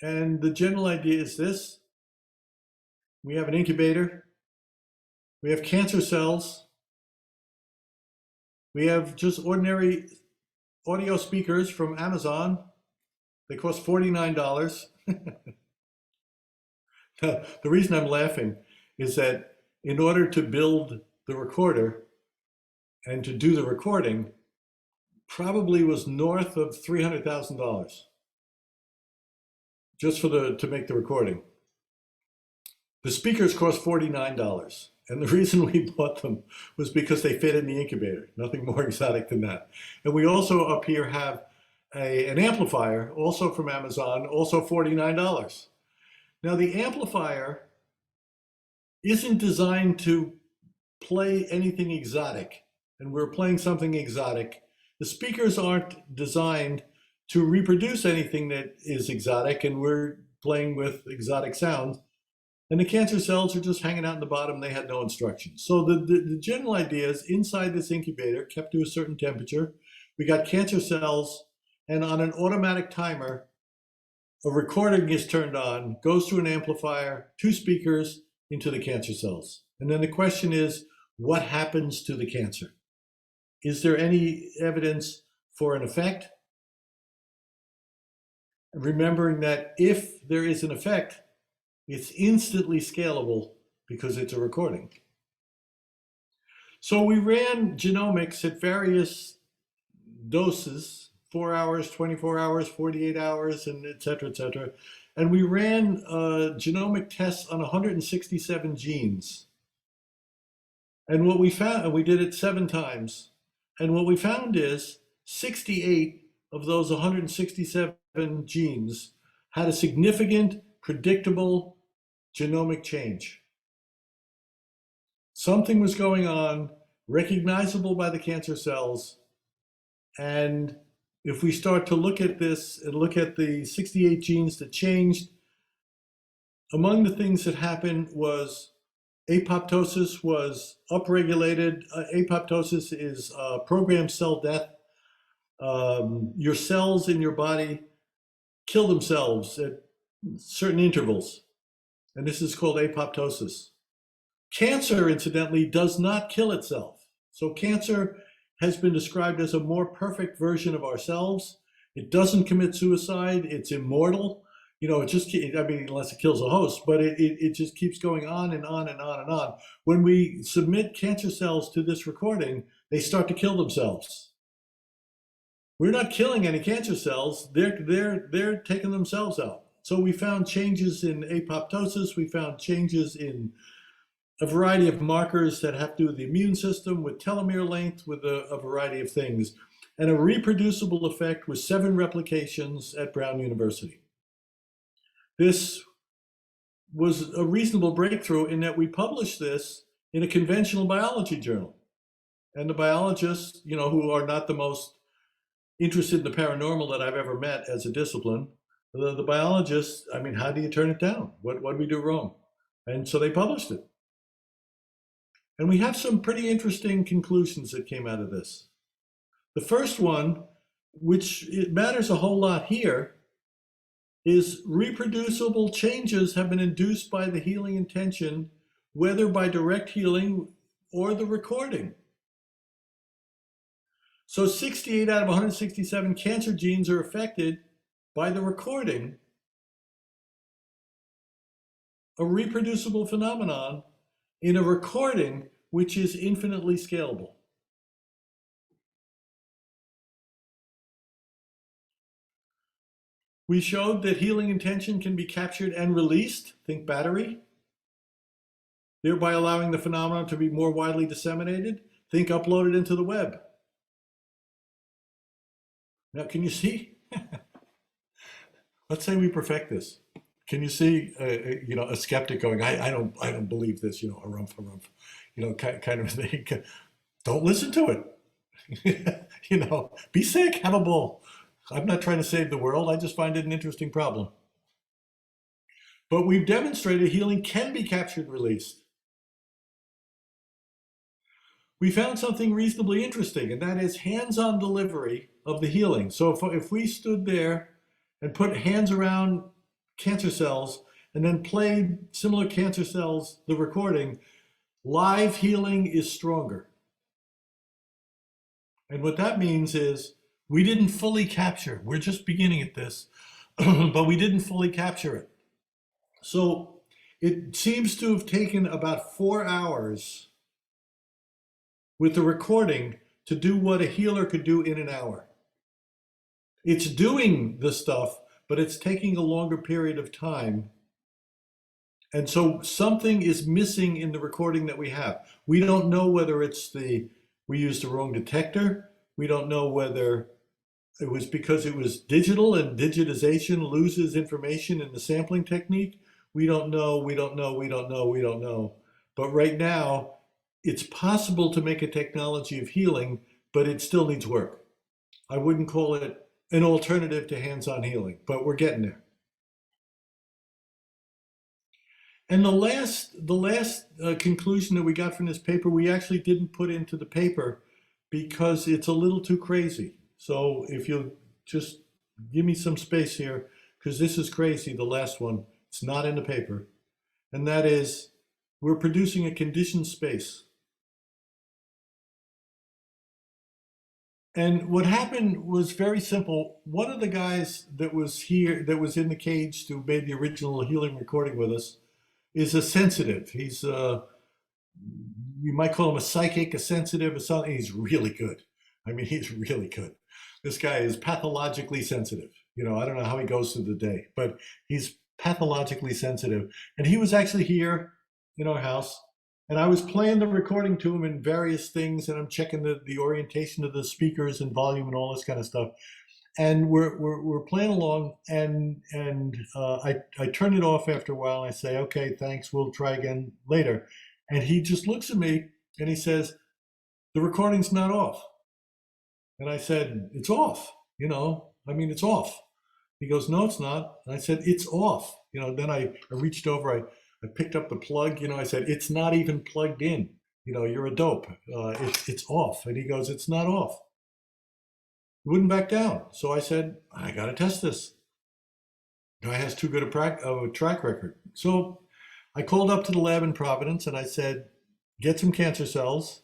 And the general idea is this. We have an incubator. We have cancer cells. We have just ordinary audio speakers from Amazon. They cost $49. The reason I'm laughing is that in order to build the recorder and to do the recording, probably was north of $300,000 just to make the recording. The speakers cost $49. And the reason we bought them was because they fit in the incubator, nothing more exotic than that. And we also up here have an amplifier, also from Amazon, also $49. Now the amplifier isn't designed to play anything exotic, and we're playing something exotic. The speakers aren't designed to reproduce anything that is exotic, and we're playing with exotic sounds. And the cancer cells are just hanging out in the bottom. They had no instructions. So the general idea is inside this incubator, kept to a certain temperature, we got cancer cells, and on an automatic timer, a recording is turned on, goes through an amplifier, 2 speakers into the cancer cells. And then the question is, what happens to the cancer? Is there any evidence for an effect? Remembering that if there is an effect, it's instantly scalable because it's a recording. So we ran genomics at various doses, 4 hours, 24 hours, 48 hours, and et cetera, et cetera. And we ran genomic tests on 167 genes. And what we found, and we did it 7 times, and what we found is 68 of those 167 genes had a significant, predictable genomic change. Something was going on, recognizable by the cancer cells, and if we start to look at this and look at the 68 genes that changed, among the things that happened was apoptosis was upregulated. Apoptosis is programmed cell death. Your cells in your body kill themselves at certain intervals, and this is called apoptosis. Cancer, incidentally, does not kill itself. So cancer has been described as a more perfect version of ourselves. It doesn't commit suicide. It's immortal. You know, it just, I mean, unless it kills a host, but it just keeps going on and on and on and on. When we submit cancer cells to this recording, they start to kill themselves. We're not killing any cancer cells. They're taking themselves out. So we found changes in apoptosis. We found changes in a variety of markers that have to do with the immune system, with telomere length, with a variety of things, and a reproducible effect with 7 replications at Brown University. This was a reasonable breakthrough in that we published this in a conventional biology journal. And the biologists, you know, who are not the most interested in the paranormal that I've ever met as a discipline, the biologists, I mean, how do you turn it down? What did we do wrong? And so they published it. And we have some pretty interesting conclusions that came out of this. The first one, which it matters a whole lot here, is reproducible changes have been induced by the healing intention, whether by direct healing or the recording. So 68 out of 167 cancer genes are affected by the recording, a reproducible phenomenon in a recording which is infinitely scalable. We showed that healing intention can be captured and released, think battery, thereby allowing the phenomenon to be more widely disseminated, think uploaded into the web. Now, can you see? Let's say we perfect this. Can you see, a skeptic going, I don't believe this, a rumph, kind of thing. Don't listen to it. Be sick, have a bull. I'm not trying to save the world. I just find it an interesting problem. But we've demonstrated healing can be captured and released. We found something reasonably interesting, and that is hands-on delivery of the healing. So if we stood there and put hands around cancer cells and then played similar cancer cells, the recording, live healing is stronger. And what that means is we didn't fully capture. We're just beginning at this, but we didn't fully capture it. So it seems to have taken about 4 hours with the recording to do what a healer could do in an hour. It's doing the stuff, but it's taking a longer period of time. And so something is missing in the recording that we have. We don't know whether it's we used the wrong detector. We don't know whether it was because it was digital and digitization loses information in the sampling technique. We don't know. But right now, it's possible to make a technology of healing, but it still needs work. I wouldn't call it an alternative to hands-on healing, but we're getting there. And the last conclusion that we got from this paper, we actually didn't put into the paper because it's a little too crazy. So if you'll just give me some space here, because this is crazy, the last one, it's not in the paper. And that is, we're producing a conditioned space. And what happened was very simple. One of the guys that was here, that was in the cage who made the original healing recording with us, is a sensitive. He's, you might call him a psychic, a sensitive, or something. He's really good. I mean, he's really good. This guy is pathologically sensitive. I don't know how he goes through the day, but he's pathologically sensitive. And he was actually here in our house. And I was playing the recording to him in various things, and I'm checking the orientation of the speakers and volume and all this kind of stuff. And we're playing along, and I turn it off after a while. And I say, okay, thanks. We'll try again later. And he just looks at me and he says, the recording's not off. And I said, it's off. It's off. He goes, no, it's not. And I said, it's off. Then I reached over, I picked up the plug, I said, it's not even plugged in. You're a dope. It's off. And he goes, it's not off. He wouldn't back down. So I said, I got to test this. Guy has too good a track record. So I called up to the lab in Providence and I said, get some cancer cells.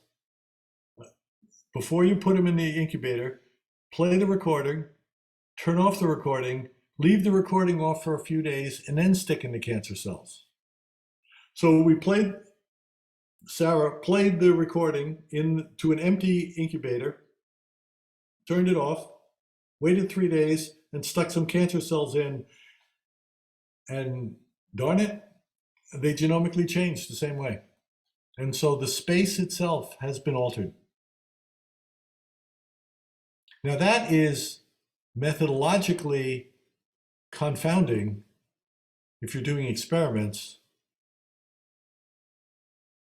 Before you put them in the incubator, play the recording, turn off the recording, leave the recording off for a few days, and then stick in the cancer cells. So Sarah played the recording to an empty incubator, turned it off, waited 3 days, and stuck some cancer cells in. And darn it, they genomically changed the same way. And so the space itself has been altered. Now that is methodologically confounding if you're doing experiments,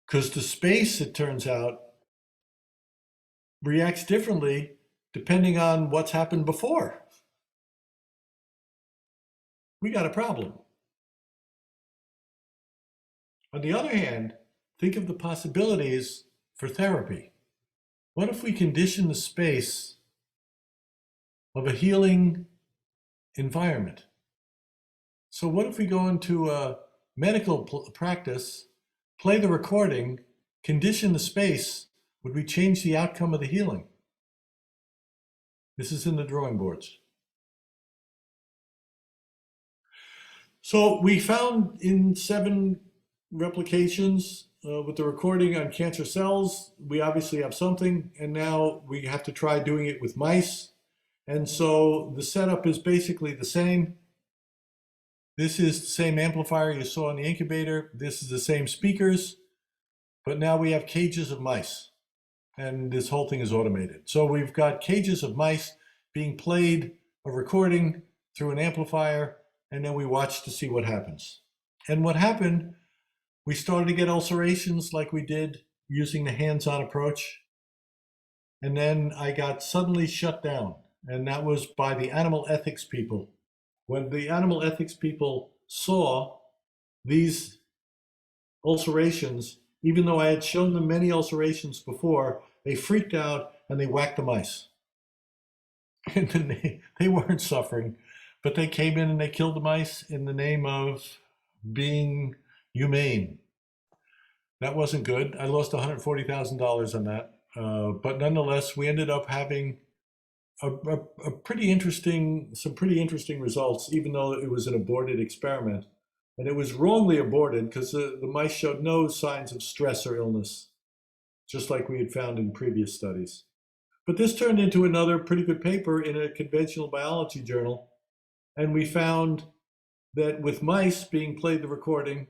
because the space, it turns out, reacts differently depending on what's happened before. We got a problem. On the other hand, think of the possibilities for therapy. What if we condition the space of a healing environment? So what if we go into a medical practice, play the recording, condition the space? Would we change the outcome of the healing? This is in the drawing boards. So we found in 7 replications with the recording on cancer cells, we obviously have something, and now we have to try doing it with mice. And so the setup is basically the same. This is the same amplifier you saw in the incubator. This is the same speakers, but now we have cages of mice, and this whole thing is automated. So we've got cages of mice being played a recording through an amplifier, and then we watch to see what happens. And what happened, we started to get ulcerations like we did using the hands-on approach. And then I got suddenly shut down, and that was by the animal ethics people. When the animal ethics people saw these ulcerations, even though I had shown them many ulcerations before, they freaked out and they whacked the mice. And then they weren't suffering, but they came in and they killed the mice in the name of being humane. That wasn't good. I lost $140,000 on that. But nonetheless, we ended up having a pretty interesting, some pretty interesting results, even though it was an aborted experiment. And it was wrongly aborted because the mice showed no signs of stress or illness, just like we had found in previous studies. But this turned into another pretty good paper in a conventional biology journal. And we found that with mice being played the recording,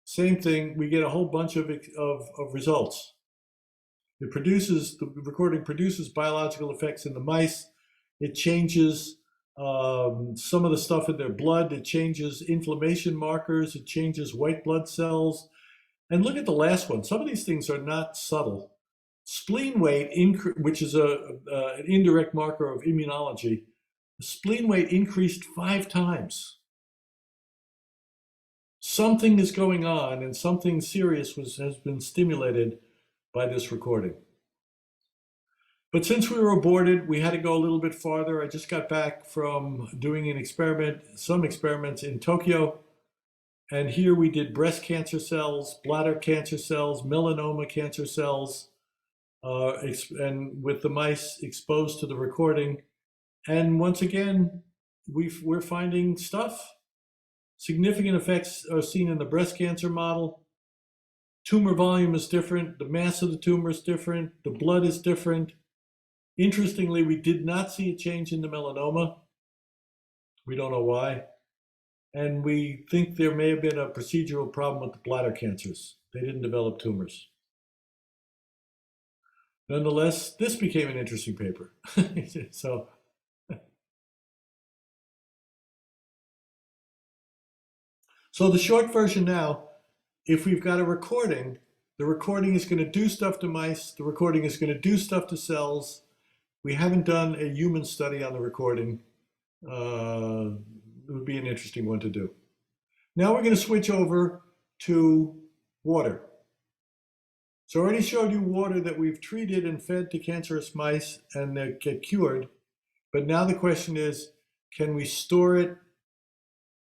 same thing, we get a whole bunch of results. The recording produces biological effects in the mice. It changes some of the stuff in their blood. It changes inflammation markers. It changes white blood cells. And look at the last one. Some of these things are not subtle. Spleen weight, which is an indirect marker of immunology, spleen weight increased 5 times. Something is going on, and something serious has been stimulated by this recording. But since we were aborted, we had to go a little bit farther. I just got back from doing some experiments in Tokyo. And here we did breast cancer cells, bladder cancer cells, melanoma cancer cells, and with the mice exposed to the recording. And once again, we're finding stuff. Significant effects are seen in the breast cancer model. Tumor volume is different. The mass of the tumor is different. The blood is different. Interestingly, we did not see a change in the melanoma. We don't know why. And we think there may have been a procedural problem with the bladder cancers. They didn't develop tumors. Nonetheless, this became an interesting paper. So the short version now, if we've got a recording, the recording is going to do stuff to mice, the recording is going to do stuff to cells. We haven't done a human study on the recording. It would be an interesting one to do. Now we're going to switch over to water. So I already showed you water that we've treated and fed to cancerous mice and they get cured. But now the question is, can we store it,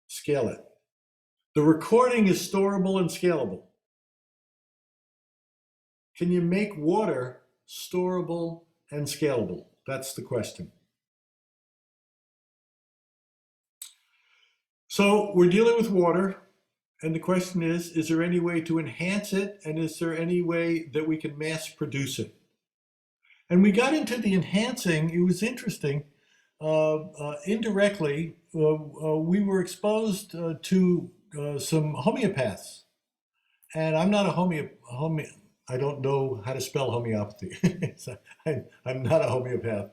scale it? The recording is storable and scalable. Can you make water storable and scalable? That's the question. So we're dealing with water, and the question is there any way to enhance it, and is there any way that we can mass produce it? And we got into the enhancing. It was interesting. Indirectly, we were exposed to some homeopaths. And I'm not a I don't know how to spell homeopathy. So I'm not a homeopath.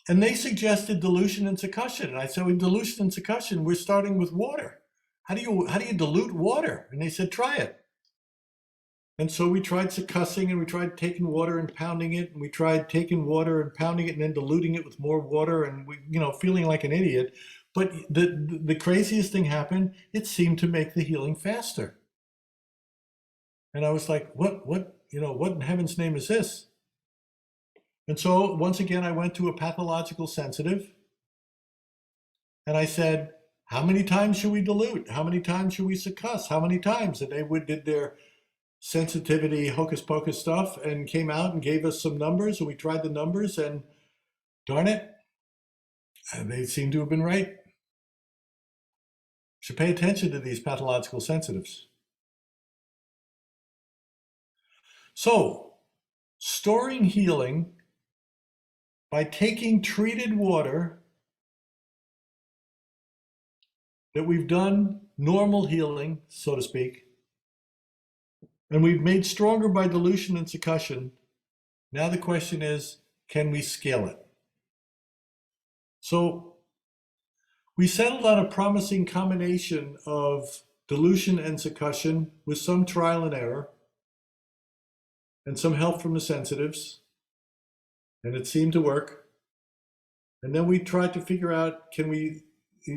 And they suggested dilution and succussion. And I said, with dilution and succussion, we're starting with water. How do you dilute water? And they said, try it. And so we tried succussing, and we tried taking water and pounding it, and we tried taking water and pounding it and then diluting it with more water, and we, feeling like an idiot. But the craziest thing happened. It seemed to make the healing faster. And I was like, what in heaven's name is this? And so once again, I went to a pathological sensitive, and I said, how many times should we dilute? How many times should we succuss? How many times? And they did their sensitivity hocus pocus stuff and came out and gave us some numbers, and we tried the numbers, and darn it, they seem to have been right. Should pay attention to these pathological sensitives. So, storing healing by taking treated water that we've done normal healing, so to speak, and we've made stronger by dilution and succussion. Now the question is, can we scale it? So we settled on a promising combination of dilution and succussion with some trial and error and some help from the sensitives, and it seemed to work. And then we tried to figure out,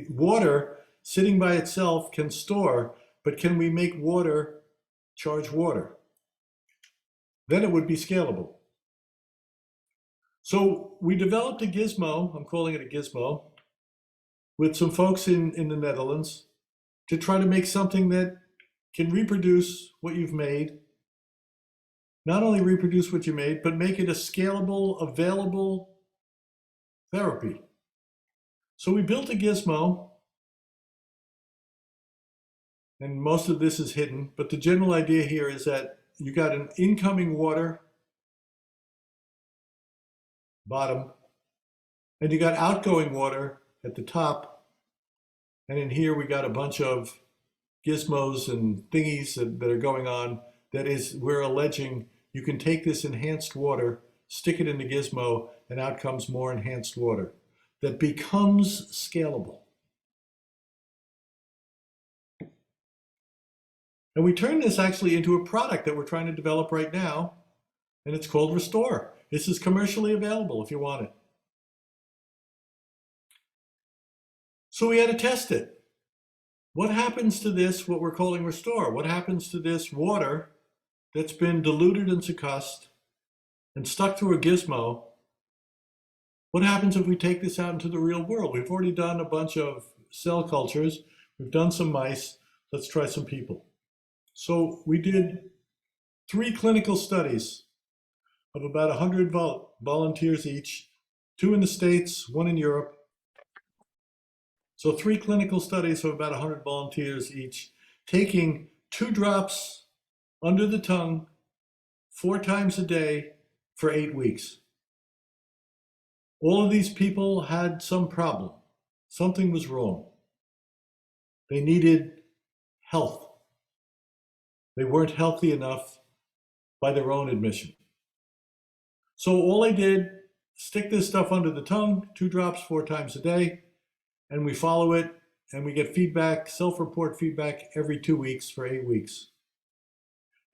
water sitting by itself can store, but can we make water charge water? Then it would be scalable. So we developed a gizmo, I'm calling it a gizmo, with some folks in the Netherlands to try to make something that can reproduce what you've made. Not only reproduce what you made, but make it a scalable, available therapy. So we built a gizmo, and most of this is hidden, but the general idea here is that you got an incoming water bottom, and you got outgoing water at the top. And in here we got a bunch of gizmos and thingies that are going on. That is, we're alleging you can take this enhanced water, stick it in the gizmo, and out comes more enhanced water that becomes scalable. And we turn this actually into a product that we're trying to develop right now, and it's called Restore. This is commercially available if you want it. So we had to test it. What happens to this, what we're calling Restore? What happens to this water that's been diluted and succussed and stuck through a gizmo? What happens if we take this out into the real world? We've already done a bunch of cell cultures. We've done some mice. Let's try some people. So we did 3 clinical studies of about 100 volunteers each, 2 in the States, 1 in Europe. So 3 clinical studies of about 100 volunteers each, taking 2 drops under the tongue 4 times a day for 8 weeks. All of these people had some problem. Something was wrong. They needed health. They weren't healthy enough by their own admission. So all I did, stick this stuff under the tongue, 2 drops 4 times a day, and we follow it, and we get feedback, self-report feedback every 2 weeks for 8 weeks.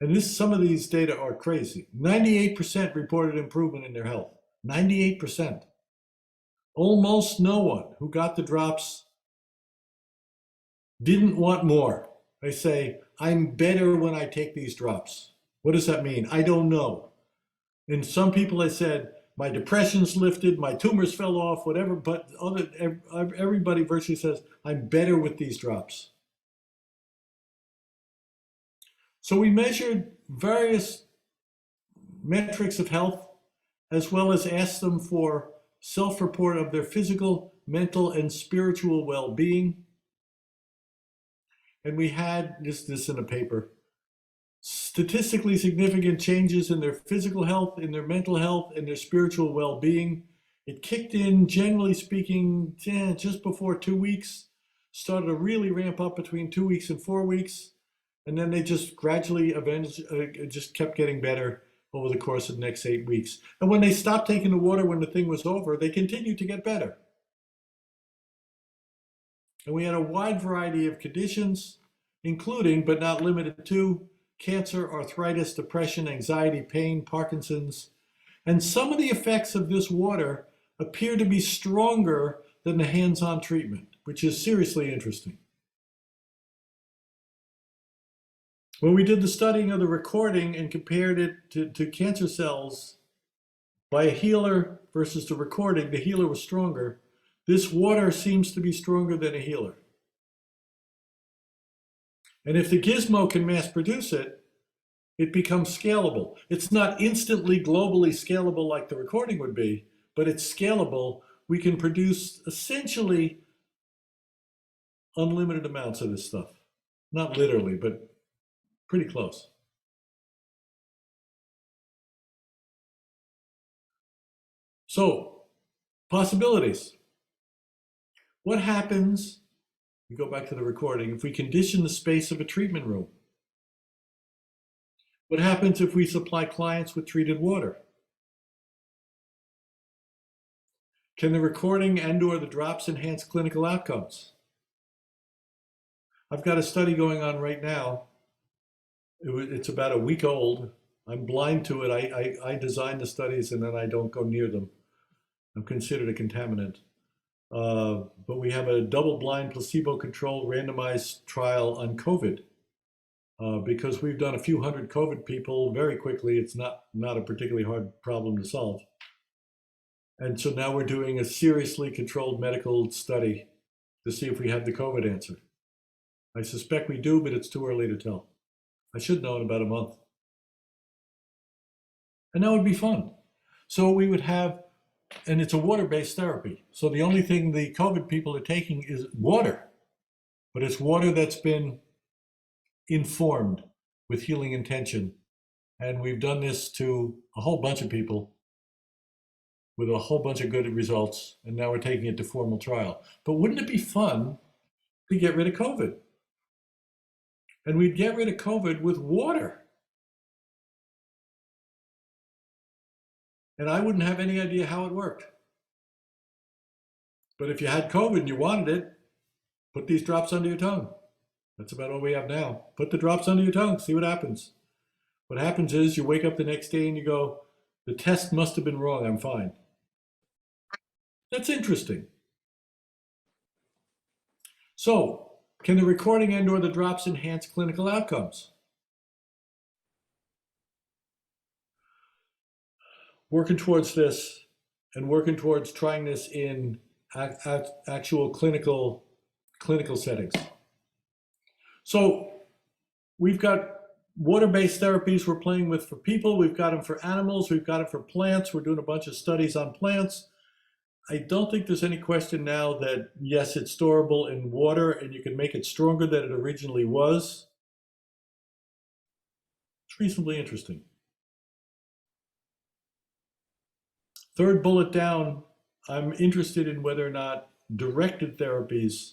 And some of these data are crazy. 98% reported improvement in their health. 98%. Almost no one who got the drops didn't want more. They say, I'm better when I take these drops. What does that mean? I don't know. And some people I said, my depression's lifted, my tumors fell off, whatever, but everybody virtually says, I'm better with these drops. So we measured various metrics of health, as well as asked them for self-report of their physical, mental, and spiritual well-being. And we had, this in a paper, statistically significant changes in their physical health, in their mental health, and their spiritual well-being. It kicked in, generally speaking, just before 2 weeks, started to really ramp up between 2 weeks and 4 weeks, and then they just gradually, just kept getting better over the course of the next 8 weeks. And when they stopped taking the water when the thing was over, they continued to get better. And we had a wide variety of conditions, including, but not limited to, cancer, arthritis, depression, anxiety, pain, Parkinson's. And some of the effects of this water appear to be stronger than the hands-on treatment, which is seriously interesting. When we did the studying of the recording and compared it to cancer cells by a healer versus the recording, the healer was stronger. This water seems to be stronger than a healer. And if the gizmo can mass produce it, it becomes scalable. It's not instantly globally scalable like the recording would be, but it's scalable. We can produce essentially unlimited amounts of this stuff. Not literally, but pretty close. So, possibilities. What happens we go back to the recording, if we condition the space of a treatment room, what happens if we supply clients with treated water? Can the recording and/or the drops enhance clinical outcomes? I've got a study going on right now. It's about a week old. I'm blind to it. I design the studies and then I don't go near them. I'm considered a contaminant. But we have a double-blind, placebo-controlled, randomized trial on COVID. Because we've done a few hundred COVID people very quickly. It's not a particularly hard problem to solve. And so now we're doing a seriously controlled medical study to see if we have the COVID answer. I suspect we do, but it's too early to tell. I should know in about a month. And that would be fun. So we would have, and it's a water-based therapy. So the only thing the COVID people are taking is water, but it's water that's been informed with healing intention. And we've done this to a whole bunch of people with a whole bunch of good results. And now we're taking it to formal trial. But wouldn't it be fun to get rid of COVID? And we'd get rid of COVID with water. And I wouldn't have any idea how it worked. But if you had COVID and you wanted it, put these drops under your tongue. That's about all we have now. Put the drops under your tongue, see what happens. What happens is you wake up the next day and you go, the test must have been wrong, I'm fine. That's interesting. So, can the recording and/or the drops enhance clinical outcomes? Working towards this and working towards trying this in actual clinical settings. So we've got water-based therapies we're playing with for people. We've got them for animals. We've got it for plants. We're doing a bunch of studies on plants. I don't think there's any question now that, yes, it's storable in water and you can make it stronger than it originally was. It's reasonably interesting. Third bullet down, I'm interested in whether or not directed therapies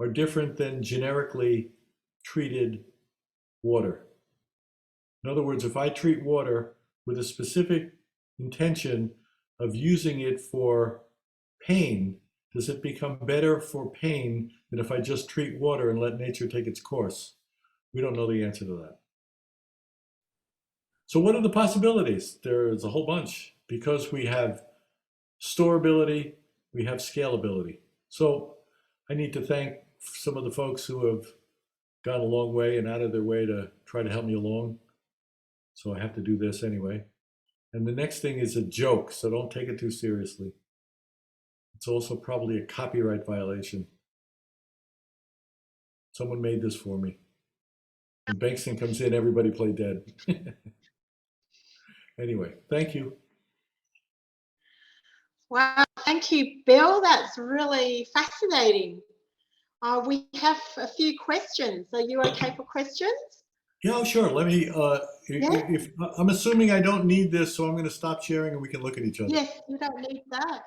are different than generically treated water. In other words, if I treat water with a specific intention of using it for pain, does it become better for pain than if I just treat water and let nature take its course? We don't know the answer to that. So what are the possibilities? There's a whole bunch, because we have storability, we have scalability. So I need to thank some of the folks who have gone a long way and out of their way to try to help me along. So I have to do this anyway. And the next thing is a joke, so don't take it too seriously. It's also probably a copyright violation. Someone made this for me. When Bengston comes in, everybody play dead. Anyway, thank you. Wow, thank you, Bill. That's really fascinating. We have a few questions. Are you okay for questions? Yeah, sure. Let me, if I'm assuming I don't need this, so I'm going to stop sharing and we can look at each other. Yes, you don't need that.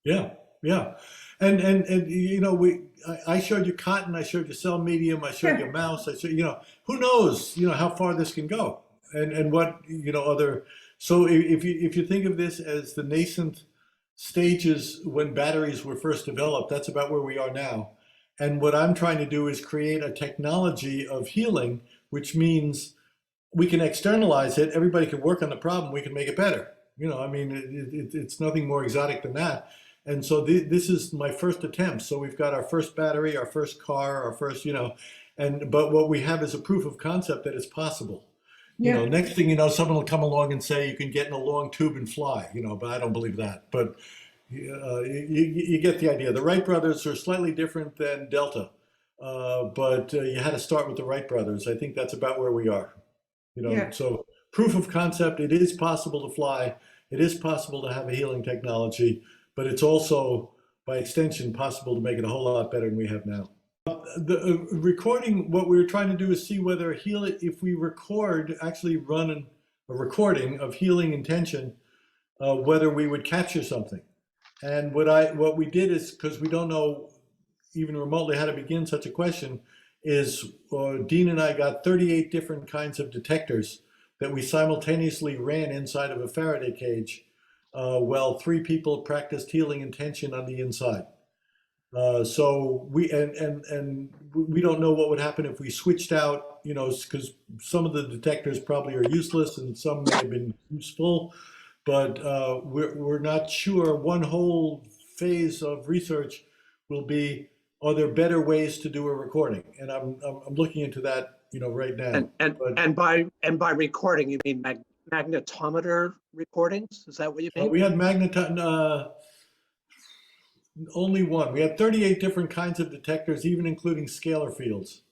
Yeah, yeah. And you know, I showed you cotton, I showed you cell medium, I showed you mouse, I showed, you know, who knows, you know, how far this can go and what, you know, other, so if you think of this as the nascent stages when batteries were first developed, that's about where we are now. And what I'm trying to do is create a technology of healing, which means we can externalize it. Everybody can work on the problem. We can make it better. You know, I mean, it's nothing more exotic than that. And so this is my first attempt. So we've got our first battery, our first car, our first, you know, but what we have is a proof of concept that it's possible. You know, next thing you know, someone will come along and say you can get in a long tube and fly, you know, but I don't believe that. But you get the idea. The Wright brothers are slightly different than Delta, but you had to start with the Wright brothers. I think that's about where we are. You know, so proof of concept, it is possible to fly. It is possible to have a healing technology, but it's also, by extension, possible to make it a whole lot better than we have now. The recording, what we were trying to do is see whether if we record, actually run a recording of healing intention, whether we would capture something. And what we did is, because we don't know even remotely how to begin such a question is Dean and I got 38 different kinds of detectors that we simultaneously ran inside of a Faraday cage while 3 people practiced healing intention on the inside. So we we don't know what would happen if we switched out, you know, because some of the detectors probably are useless and some may have been useful, but we're not sure. One whole phase of research will be, are there better ways to do a recording? And I'm looking into that, you know, right now. And by recording, you mean magnetometer recordings? Is that what you mean? We had only one. We had 38 different kinds of detectors, even including scalar fields.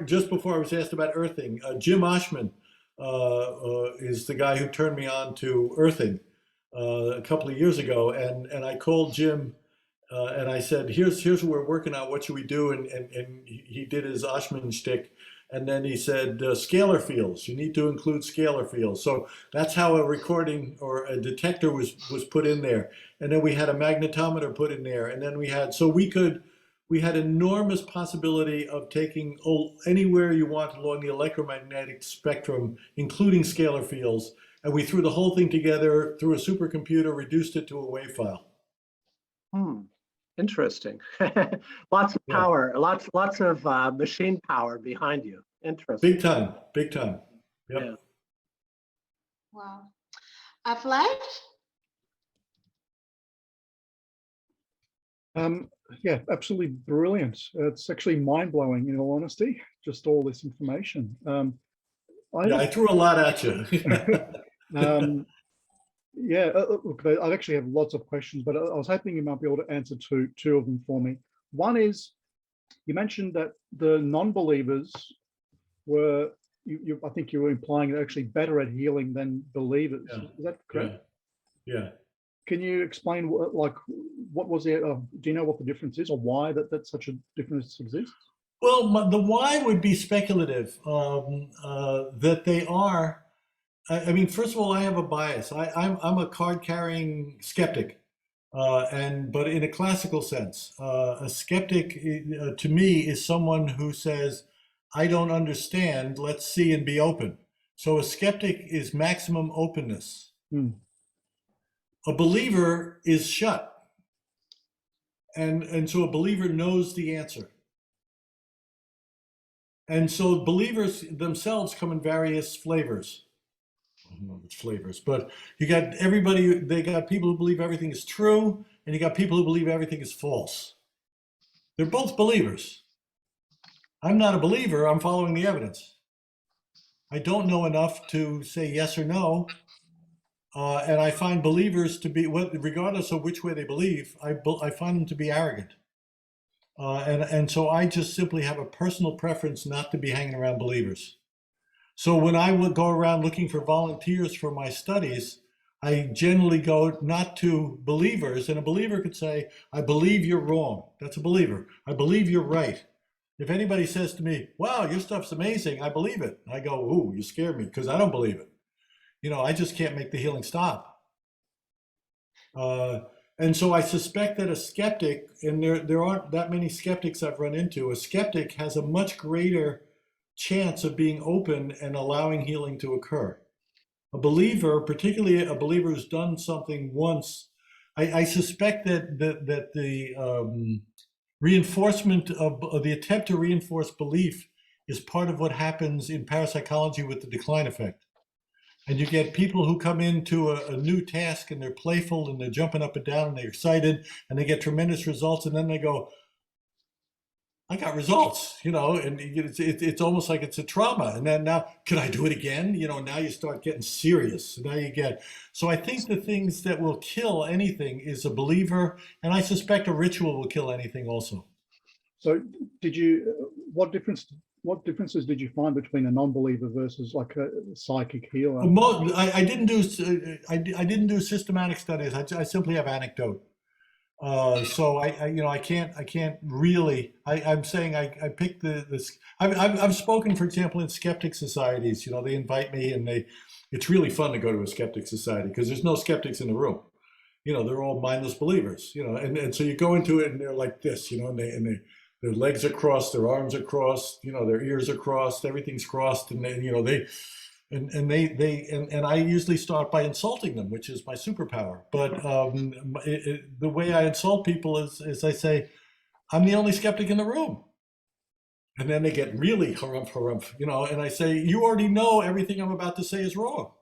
Just before I was asked about earthing, Jim Oshman is the guy who turned me on to earthing a couple of years ago, and I called Jim and I said, here's what we're working on, what should we do? And he did his Oshman shtick. And then he said, scalar fields, you need to include scalar fields. So that's how a recording or a detector was put in there. And then we had a magnetometer put in there. And then we had, we had enormous possibility of taking anywhere you want along the electromagnetic spectrum, including scalar fields. And we threw the whole thing together through a supercomputer, reduced it to a WAV file. Interesting. Lots of power, lots of machine power behind you. Interesting. Big time, big time. Yep. Yeah. Wow. Vlad? Yeah, absolutely brilliant. It's actually mind-blowing, in all honesty, just all this information. I threw a lot at you. Yeah, look, I actually have lots of questions, but I was hoping you might be able to answer two of them for me. One is, you mentioned that the non-believers were, I think you were implying they're actually better at healing than believers. Yeah. Is that correct? Yeah. Can you explain what was it? Do you know what the difference is, or why that such a difference exists? Well, the why would be speculative. That they are. I mean, first of all, I have a bias. I'm a card-carrying skeptic, but in a classical sense, a skeptic to me is someone who says, "I don't understand. Let's see and be open." So a skeptic is maximum openness. A believer is shut, and so a believer knows the answer. And so believers themselves come in various flavors. I don't know if it's flavors, but you got everybody, they got people who believe everything is true, and you got people who believe everything is false. They're both believers. I'm not a believer, I'm following the evidence. I don't know enough to say yes or no, and I find believers to be, regardless of which way they believe, I find them to be arrogant. And so I just simply have a personal preference not to be hanging around believers. So when I would go around looking for volunteers for my studies, I generally go not to believers, and a believer could say, "I believe you're wrong." That's a believer. "I believe you're right." If anybody says to me, "Wow, your stuff's amazing," I believe it. I go, "Ooh, you scared me," because I don't believe it. You know, I just can't make the healing stop. And so I suspect that a skeptic, and there aren't that many skeptics I've run into, a skeptic has a much greater chance of being open and allowing healing to occur. A believer, particularly a believer who's done something once, I suspect that the reinforcement of the attempt to reinforce belief is part of what happens in parapsychology with the decline effect. And you get people who come into a new task and they're playful and they're jumping up and down and they're excited and they get tremendous results, and then they go, "I got results," you know, and it's almost like it's a trauma. And then now, "Can I do it again?" You know, now you start getting serious. Now you get, so I think the things that will kill anything is a believer, and I suspect a ritual will kill anything also. So what differences did you find between a non-believer versus like a psychic healer? I didn't do systematic studies. I simply have anecdote. So I can't really. I'm saying I picked this. I've spoken, for example, in skeptic societies. You know, they invite me, and it's really fun to go to a skeptic society because there's no skeptics in the room. they're all mindless believers, and so you go into it and they're like this, their legs are crossed, their arms are crossed, their ears are crossed, everything's crossed, and then, and I usually start by insulting them, which is my superpower. But the way I insult people is I say, I'm the only skeptic in the room. And then they get really harumph, and I say, you already know everything I'm about to say is wrong.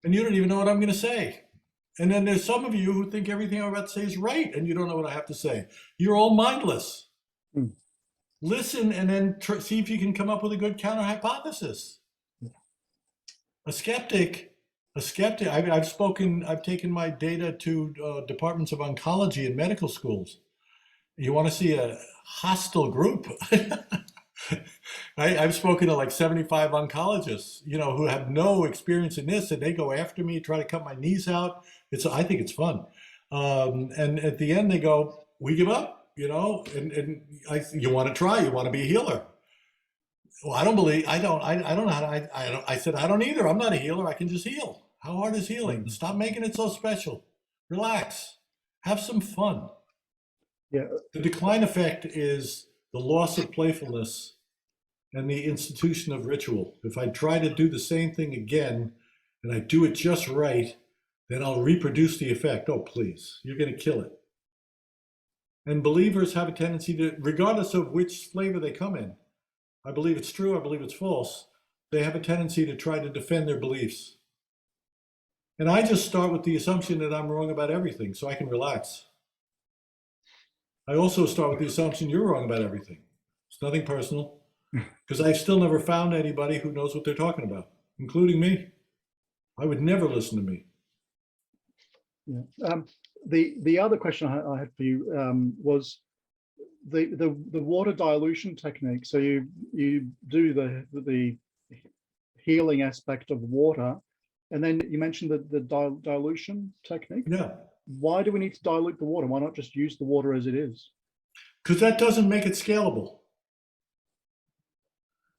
And you don't even know what I'm going to say. And then there's some of you who think everything I'm about to say is right, and you don't know what I have to say. You're all mindless. Mm. Listen, and then see if you can come up with a good counter hypothesis. A skeptic, I've taken my data to departments of oncology in medical schools. You want to see a hostile group? I've spoken to like 75 oncologists, who have no experience in this, and they go after me, try to cut my knees out. I think it's fun. And at the end they go, we give up, you want to try, you want to be a healer. Well, I don't know how to, I said, I don't either. I'm not a healer. I can just heal. How hard is healing? Stop making it so special. Relax. Have some fun. Yeah. The decline effect is the loss of playfulness and the institution of ritual. If I try to do the same thing again and I do it just right, then I'll reproduce the effect. Oh, please, you're going to kill it. And believers have a tendency to, regardless of which flavor they come in, I believe it's true, I believe it's false, they have a tendency to try to defend their beliefs. And I just start with the assumption that I'm wrong about everything so I can relax. I also start with the assumption you're wrong about everything. It's nothing personal, because I've still never found anybody who knows what they're talking about, including me. I would never listen to me. Yeah. The other question I had for you was the water dilution technique. So you do the healing aspect of water, and then you mentioned the dilution technique. Yeah. Why do we need to dilute the water? Why not just use the water as it is? Because that doesn't make it scalable.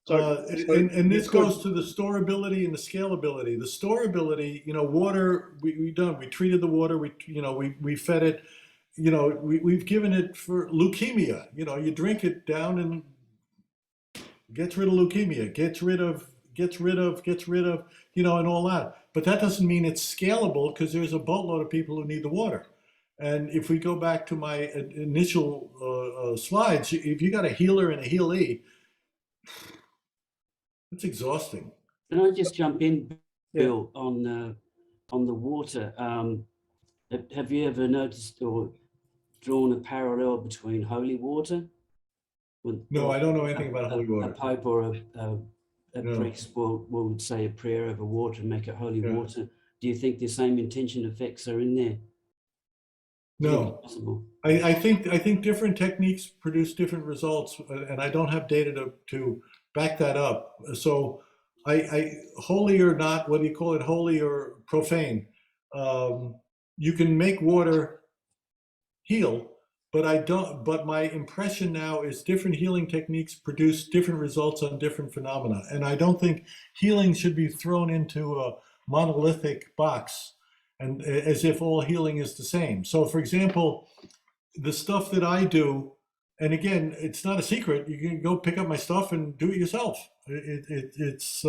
And this goes to the storability and the scalability. The storability, water, we treated the water, we fed it, we've given it for leukemia. You drink it down and gets rid of leukemia, gets rid of, and all that. But that doesn't mean it's scalable, because there's a boatload of people who need the water. And if we go back to my initial slides, if you got a healer and a healee, it's exhausting. Can I just jump in, Bill, on the water? Have you ever noticed or drawn a parallel between holy water? No, I don't know anything about holy water. A pope or a priest will say a prayer over water and make it holy water. Do you think the same intention effects are in there? No, I think different techniques produce different results, and I don't have data to back that up. So I holy or not, whether you call it holy or profane, you can make water heal, but my impression now is different healing techniques produce different results on different phenomena. And I don't think healing should be thrown into a monolithic box and as if all healing is the same. So for example, the stuff that I do, and again, it's not a secret, you can go pick up my stuff and do it yourself. It's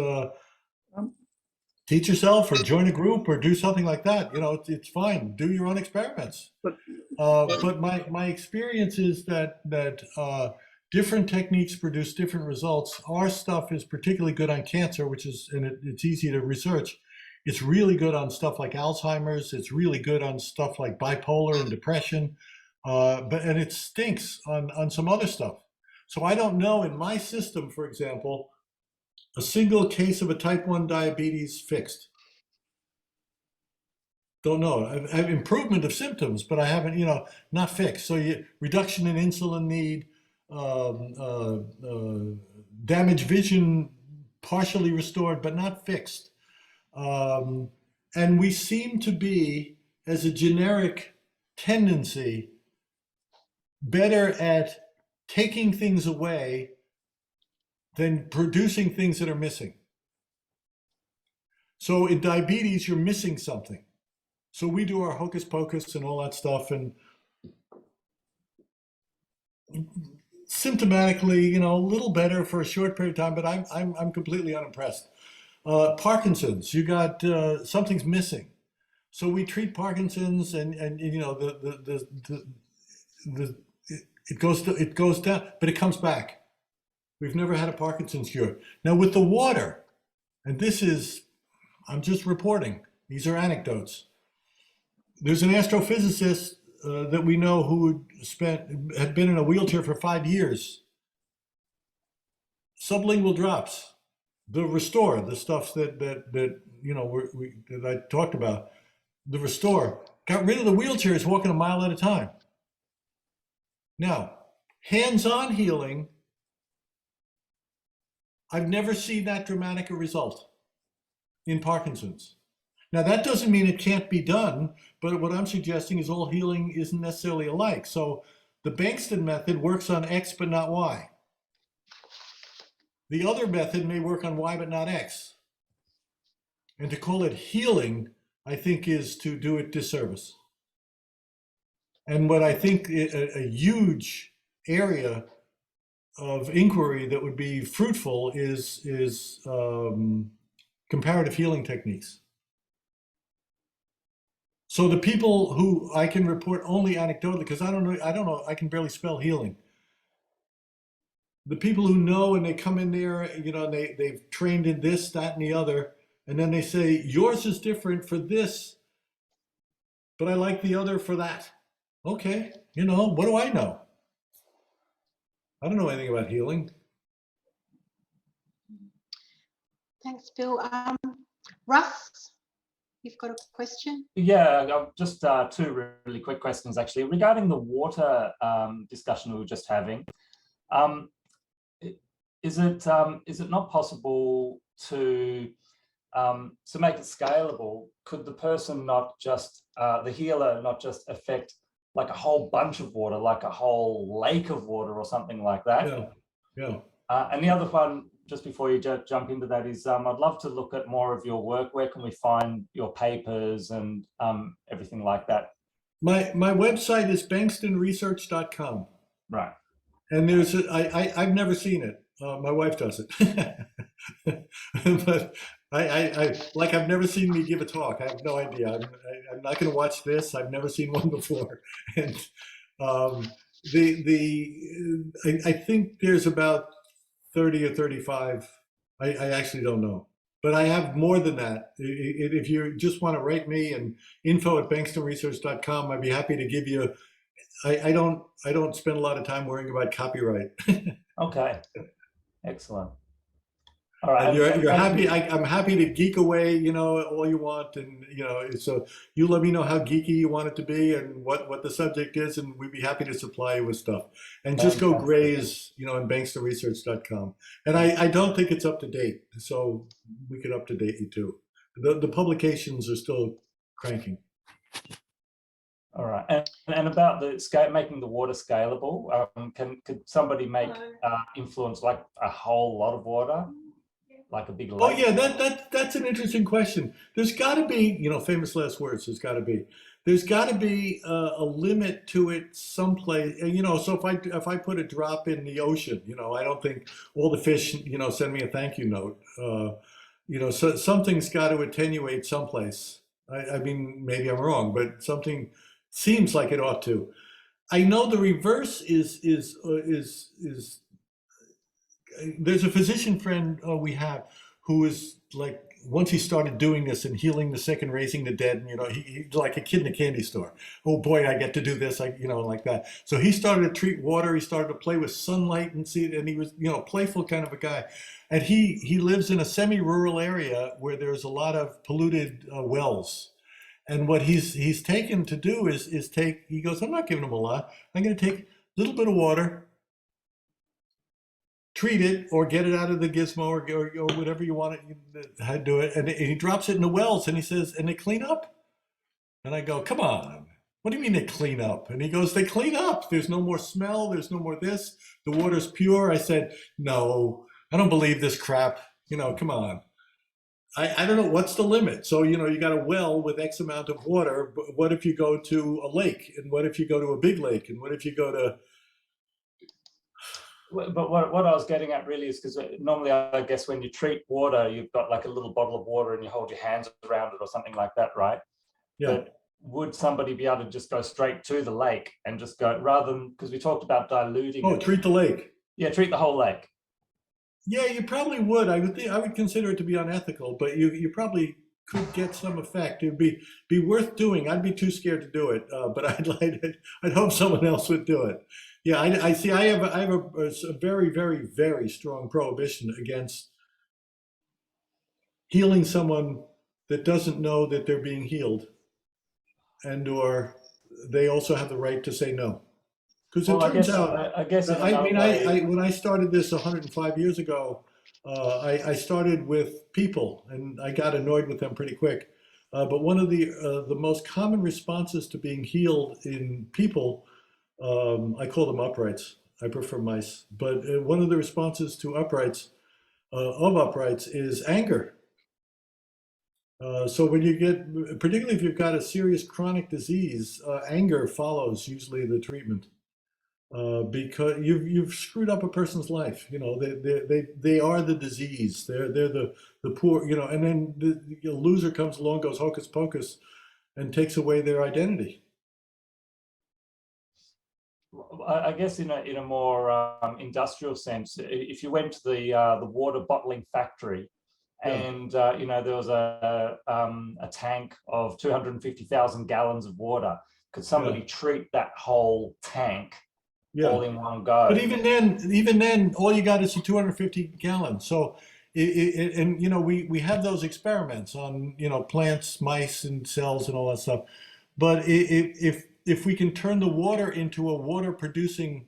teach yourself or join a group or do something like that. It's fine. Do your own experiments. But my experience is that different techniques produce different results. Our stuff is particularly good on cancer, it's easy to research. It's really good on stuff like Alzheimer's. It's really good on stuff like bipolar and depression. And it stinks on some other stuff. So I don't know, in my system, for example, a single case of a type 1 diabetes fixed. Don't know. I have improvement of symptoms, but I haven't, not fixed. So reduction in insulin need, damaged vision partially restored, but not fixed. And we seem to be, as a generic tendency, better at taking things away than producing things that are missing. So in diabetes, you're missing something. So we do our hocus pocus and all that stuff, and symptomatically, you know, a little better for a short period of time, but I'm completely unimpressed. Parkinson's, you got something's missing. So we treat Parkinson's, and you know it goes down, but it comes back. We've never had a Parkinson's cure. Now with the water, and this is, I'm just reporting, these are anecdotes. There's an astrophysicist that we know who had been in a wheelchair for 5 years. Sublingual drops, the Restore, the stuff that you know that I talked about, the Restore, got rid of the wheelchairs, walking a mile at a time. Now, hands-on healing, I've never seen that dramatic a result in Parkinson's. Now, that doesn't mean it can't be done, but what I'm suggesting is all healing isn't necessarily alike. So the Bengston method works on X but not Y. The other method may work on Y but not X. And to call it healing, I think, is to do it disservice. And what I think a huge area of inquiry that would be fruitful is comparative healing techniques. So the people who I can report only anecdotally, because I don't know, I can barely spell healing. The people who know, and they come in there, you know, they've trained in this, that, and the other, and then they say, yours is different for this, but I like the other for that. Okay, you know, what do I know? I don't know anything about healing. Thanks, Bill. Russ, you've got a question? Yeah, just two really quick questions, actually. Regarding the water discussion we were just having, is it not possible to make it scalable? Could the person not just, the healer, not just affect like a whole bunch of water, like a whole lake of water or something like that? Yeah, yeah. And the other one, just before you jump into that, is I'd love to look at more of your work. Where can we find your papers and everything like that? My website is bengstonresearch.com. Right. And there's I've never seen it. My wife does it. But I've never seen me give a talk. I have no idea. I'm not going to watch this. I've never seen one before. And I think there's about 30 or 35. I actually don't know. But I have more than that. If you just want to write me, and info@bengstonresearch.com, I'd be happy to give you. I don't spend a lot of time worrying about copyright. Okay. Excellent. All right. And you're happy. I'm happy to geek away, you know, all you want, and you know, so you let me know how geeky you want it to be and what the subject is, and we'd be happy to supply you with stuff. And just go graze, you know, on bengstonresearch.com. And I don't think it's up to date, so we could up to date you too. The publications are still cranking. All right, and about the making the water scalable, could somebody make influence like a whole lot of water, like a big lake? Oh yeah, that's an interesting question. There's got to be, you know, famous last words. There's got to be a limit to it someplace. You know, so if I put a drop in the ocean, you know, I don't think all the fish, you know, send me a thank you note. You know, so something's got to attenuate someplace. I mean, maybe I'm wrong, but something seems like it ought to. I know the reverse is there's a physician friend we have who is like, once he started doing this and healing the sick and raising the dead, and you know, he's like a kid in a candy store. Oh boy, I get to do this, you know, like that. So he started to treat water. He started to play with sunlight and see, and he was, you know, playful kind of a guy. And he lives in a semi-rural area where there's a lot of polluted wells. And what he's taken to do is take, he goes, I'm not giving them a lot. I'm going to take a little bit of water, treat it, or get it out of the gizmo, or whatever you want to do it. And he drops it in the wells, and he says, and they clean up. And I go, come on. What do you mean they clean up? And he goes, they clean up. There's no more smell. There's no more this. The water's pure. I said, no, I don't believe this crap. You know, come on. I don't know, what's the limit? So, you know, you got a well with X amount of water, but what if you go to a lake? And what if you go to a big lake? And what if you go to... But what I was getting at really is because normally I guess when you treat water, you've got like a little bottle of water and you hold your hands around it or something like that, right? Yeah. But would somebody be able to just go straight to the lake and just go, rather than, because we talked about diluting Oh, it. treat the lake. Yeah, treat the whole lake. Yeah, you probably would. I would consider it to be unethical, but you probably could get some effect. It'd be worth doing. I'd be too scared to do it, but I'd hope someone else would do it. Yeah, I see. I have a very, very, very strong prohibition against healing someone that doesn't know that they're being healed, and or they also have the right to say no. Because it turns out, I guess in another way, when I started this 105 years ago, I started with people, and I got annoyed with them pretty quick. But one of the most common responses to being healed in people, I call them uprights. I prefer mice. But one of the responses to uprights, is anger. So when you get, particularly if you've got a serious chronic disease, anger follows usually the treatment. Because you've screwed up a person's life. You know, they are the disease. They're the poor. You know, and then the loser comes along, goes hocus pocus, and takes away their identity. I guess in a more industrial sense, if you went to the water bottling factory, and you know, there was a tank of 250,000 gallons of water, could somebody treat that whole tank? All in one go? But even then, all you got is the 250 gallons. So, and you know, we have those experiments on, you know, plants, mice, and cells, and all that stuff. But if we can turn the water into a water producing,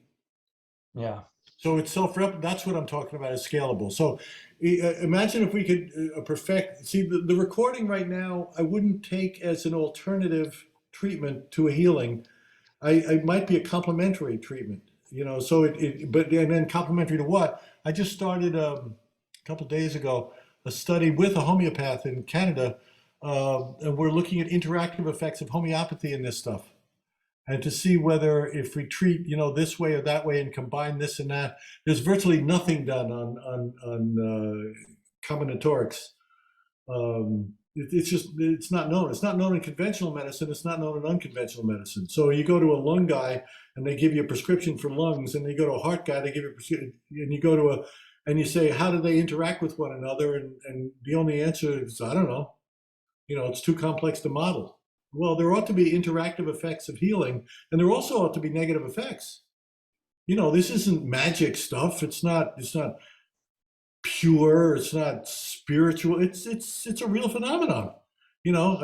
so it's that's what I'm talking about, is scalable. So imagine if we could perfect. See, the recording right now, I wouldn't take as an alternative treatment to a healing. I might be a complementary treatment, you know, so but then complementary to what? I just started a couple of days ago a study with a homeopath in Canada, and we're looking at interactive effects of homeopathy in this stuff, and to see whether if we treat, you know, this way or that way and combine this and that. There's virtually nothing done on combinatorics. It's not known. It's not known in conventional medicine. It's not known in unconventional medicine. So you go to a lung guy and they give you a prescription for lungs, and you go to a heart guy, they give you a prescription, and you go to and you say, how do they interact with one another? And the only answer is, I don't know. You know, it's too complex to model. Well, there ought to be interactive effects of healing, and there also ought to be negative effects. You know, this isn't magic stuff. It's not pure, it's not spiritual, it's a real phenomenon. You know,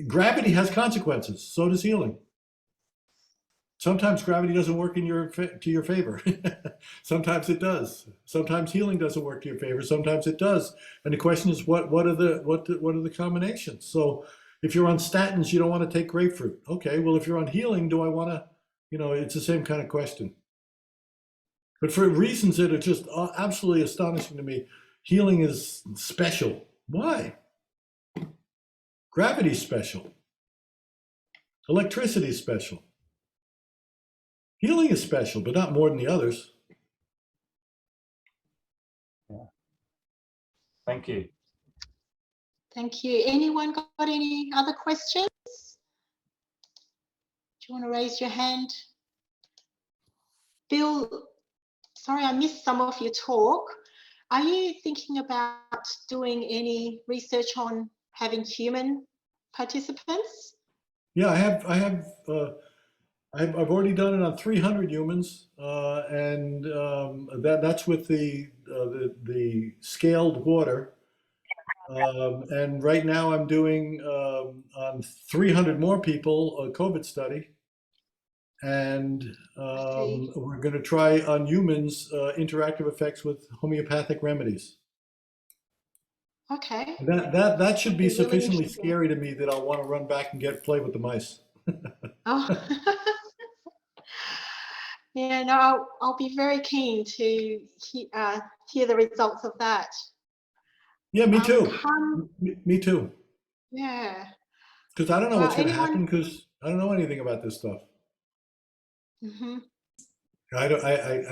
gravity has consequences, so does healing. Sometimes gravity doesn't work to your favor. Sometimes it does. Sometimes healing doesn't work to your favor. Sometimes it does. And the question is, what are the combinations? So if you're on statins, you don't want to take grapefruit. Okay, well, if you're on healing, do I want to? You know, it's the same kind of question. But for reasons that are just absolutely astonishing to me, healing is special. Why? Gravity is special. Electricity is special. Healing is special, but not more than the others. Yeah. Thank you. Thank you. Anyone got any other questions? Do you want to raise your hand? Bill, sorry, I missed some of your talk. Are you thinking about doing any research on having human participants? Yeah, I've already done it on 300 humans, and that's with the scaled water. And right now I'm doing on 300 more people a COVID study, and we're going to try on humans interactive effects with homeopathic remedies. Okay. That should be Really sufficiently interesting. scary to me that I'll want to run back and play with the mice. Oh. Yeah, no, I'll be very keen to hear the results of that. Yeah, me too. Come, Me too. yeah. Because I don't know what's going to Anyone? happen because I don't know anything about this stuff. Mhm. I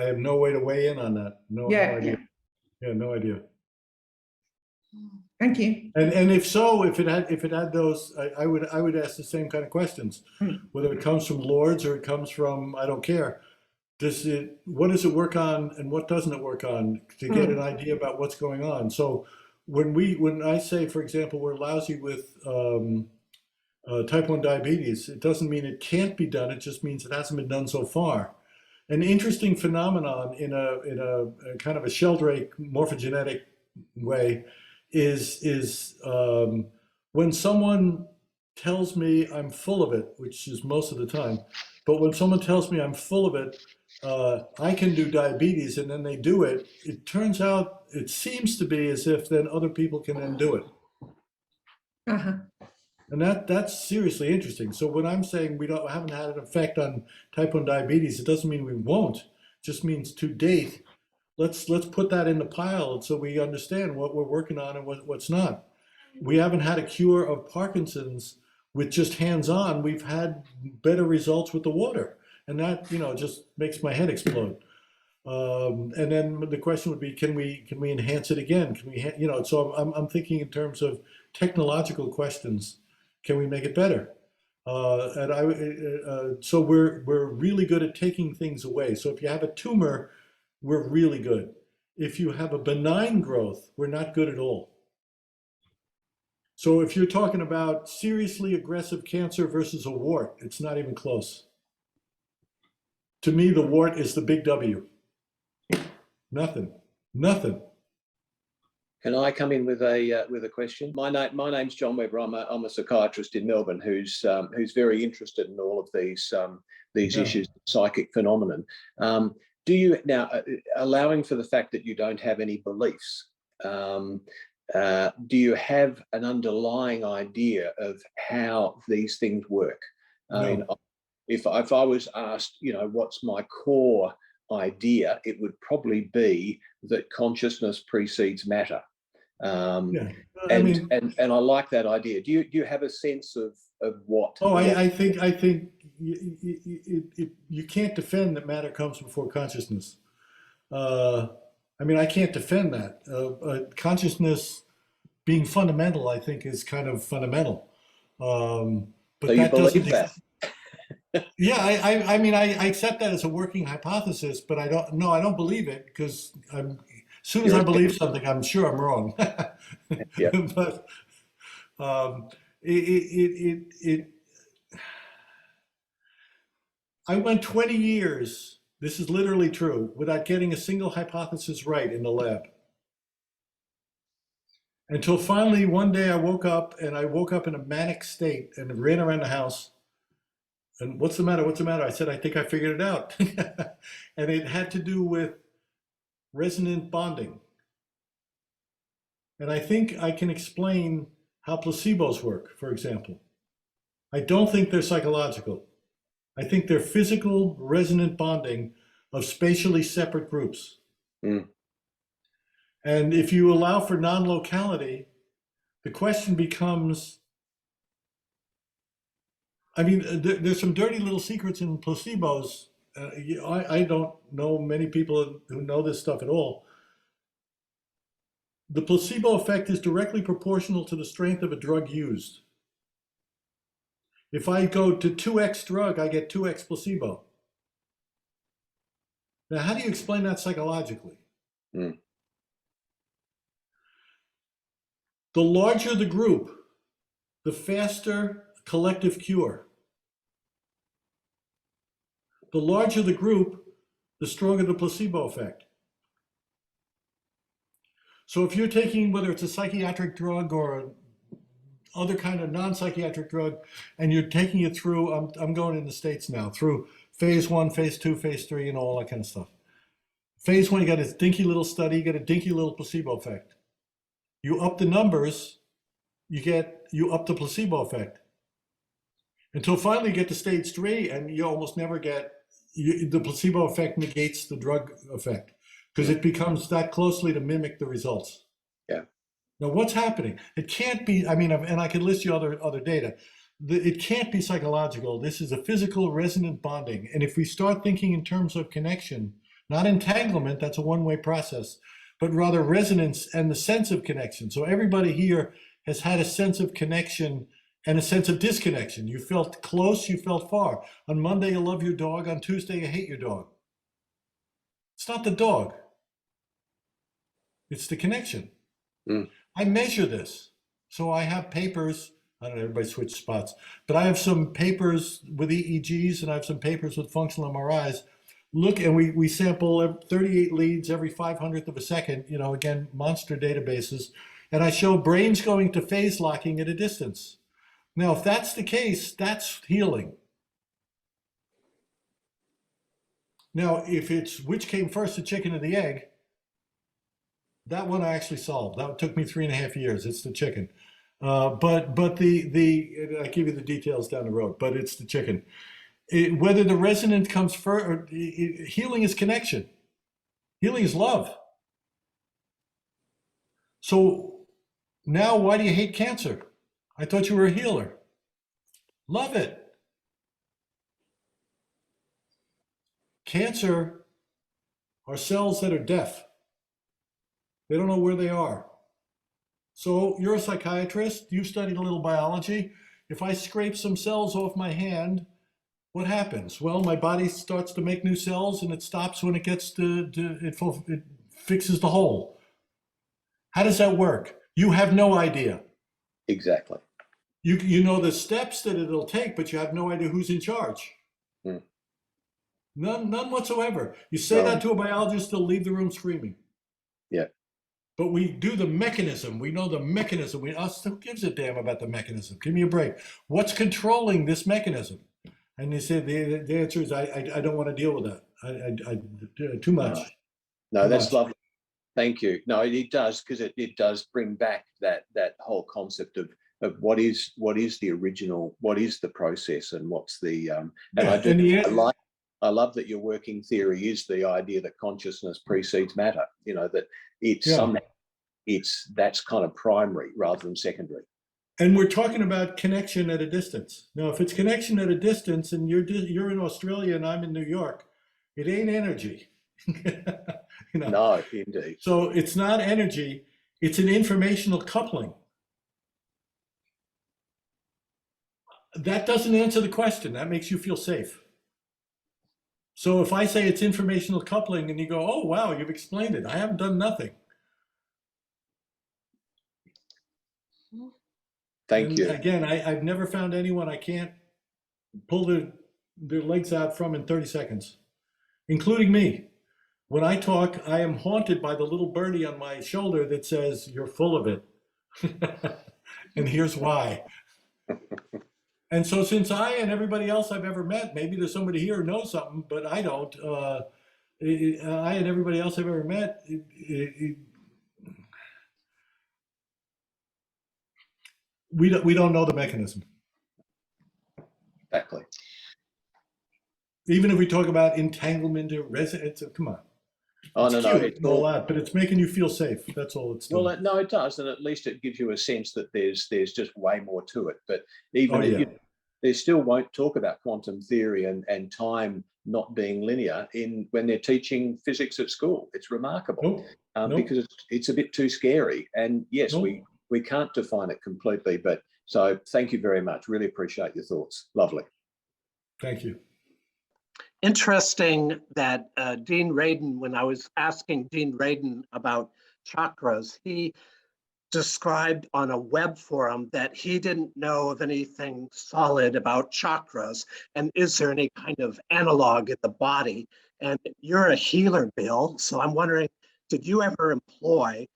have no way to weigh in on that. No idea. Yeah, no idea. Thank you. And if so, if it had those, I would ask the same kind of questions. Whether it comes from lords or it comes from, I don't care. What does it work on and what doesn't it work on, to get an idea about what's going on? So when I say, for example, we're lousy with type 1 diabetes, it doesn't mean it can't be done. It just means it hasn't been done so far. An interesting phenomenon in a kind of a sheldrake morphogenetic way is when someone tells me I'm full of it, which is most of the time, but when someone tells me I'm full of it, I can do diabetes, and then they do it, it turns out, it seems to be as if then other people can then do it. Uh-huh. And that's seriously interesting. So when I'm saying we haven't had an effect on type 1 diabetes, it doesn't mean we won't. It just means to date, let's put that in the pile so we understand what we're working on and what's not. We haven't had a cure of Parkinson's with just hands-on. We've had better results with the water, and that just makes my head explode. And then the question would be, can we enhance it again? Can we, So I'm thinking in terms of technological questions. Can we make it better? So we're really good at taking things away. So if you have a tumor, we're really good. If you have a benign growth, we're not good at all. So if you're talking about seriously aggressive cancer versus a wart, it's not even close. To me, the wart is the big W. Nothing. Can I come in with a question? My name's John Webber. I'm a psychiatrist in Melbourne who's very interested in all of these issues, psychic phenomenon. Do you now, allowing for the fact that you don't have any beliefs, do you have an underlying idea of how these things work? I mean, if I was asked, what's my core idea, it would probably be that consciousness precedes matter. And I like that idea. Do you have a sense of what? I think you can't defend that matter comes before consciousness. I can't defend that. Consciousness being fundamental, I think, is kind of fundamental. But so you believe that? Yeah, I accept that as a working hypothesis, but I don't believe it, because as soon as I believe something, I'm sure I'm wrong. Yeah. But I went 20 years, this is literally true, without getting a single hypothesis right in the lab. Until finally one day I woke up in a manic state and ran around the house. And what's the matter? What's the matter? I said, I think I figured it out. And it had to do with resonant bonding. And I think I can explain how placebos work, for example. I don't think they're psychological. I think they're physical resonant bonding of spatially separate groups. Mm. And if you allow for non-locality, the question becomes, there's some dirty little secrets in placebos. I don't know many people who know this stuff at all. The placebo effect is directly proportional to the strength of a drug used. If I go to 2x drug, I get 2x placebo. Now, how do you explain that psychologically? Mm. The larger the group, the faster collective cure. The larger the group, the stronger the placebo effect. So if you're taking, whether it's a psychiatric drug or other kind of non-psychiatric drug, and you're taking it through, I'm going in the States now, through phase 1, phase 2, phase 3, and all that kind of stuff. Phase 1, you got a dinky little study, you get a dinky little placebo effect. You up the numbers, you up the placebo effect. Until finally you get to stage 3, and you almost never get, the placebo effect negates the drug effect, because it becomes that closely to mimic the results. Yeah. Now, what's happening? It can't be, I mean, and I could list you other data. It can't be psychological. This is a physical resonant bonding. And if we start thinking in terms of connection, not entanglement, that's a one-way process, but rather resonance and the sense of connection. So everybody here has had a sense of connection and a sense of disconnection. You felt close, you felt far. On Monday, you love your dog. On Tuesday, you hate your dog. It's not the dog. It's the connection. Mm. I measure this. So I have papers. I don't know, everybody switch spots. But I have some papers with EEGs and I have some papers with functional MRIs. Look, and we sample 38 leads every 500th of a second, you know, again, monster databases. And I show brains going to phase locking at a distance. Now, if that's the case, that's healing. Now, if it's which came first, the chicken or the egg, that one I actually solved. That took me 3.5 years. It's the chicken. But I give you the details down the road, but it's the chicken. Whether the resonance comes first, healing is connection. Healing is love. So now why do you hate cancer? I thought you were a healer. Love it. Cancer are cells that are deaf. They don't know where they are. So you're a psychiatrist, you've studied a little biology. If I scrape some cells off my hand, what happens? Well, my body starts to make new cells and it stops when it gets it fixes the hole. How does that work? You have no idea. Exactly. You know the steps that it'll take, but you have no idea who's in charge. Mm. None whatsoever. You say that to a biologist, they'll leave the room screaming. Yeah. But we do the mechanism. We know the mechanism. Who gives a damn about the mechanism? Give me a break. What's controlling this mechanism? And they say the answer is I don't want to deal with that. I too much. No, too that's much. lovely. Thank you. No, it does, because it does bring back that whole concept of what is the original, what is the process, and what's the I love that your working theory is the idea that consciousness precedes matter. You know, that it's somehow that's kind of primary rather than secondary. And we're talking about connection at a distance. Now, if it's connection at a distance and you're in Australia and I'm in New York, it ain't energy. You know? No, indeed. So it's not energy, it's an informational coupling. That doesn't answer the question. That makes you feel safe. So if I say it's informational coupling and you go, oh, wow, you've explained it. I haven't done nothing. Thank you. Again, I've never found anyone I can't pull their legs out from in 30 seconds, including me. When I talk, I am haunted by the little birdie on my shoulder that says, you're full of it. And here's why. And so since I and everybody else I've ever met, maybe there's somebody here who knows something, but I don't. I and everybody else I've ever met, we don't know the mechanism. Exactly. Even if we talk about entanglement or resonance, come on. Oh, it's no, cute, it's all that, but it's making you feel safe. That's all it's doing. Well, no, it does, and at least it gives you a sense that there's just way more to it. But even they still won't talk about quantum theory and time not being linear when they're teaching physics at school. It's remarkable because it's a bit too scary. And yes, we can't define it completely. But so thank you very much. Really appreciate your thoughts. Lovely. Thank you. Interesting that Dean Radin, when I was asking Dean Radin about chakras, he described on a web forum that he didn't know of anything solid about chakras, and is there any kind of analog in the body? And you're a healer, Bill, so I'm wondering, did you ever employ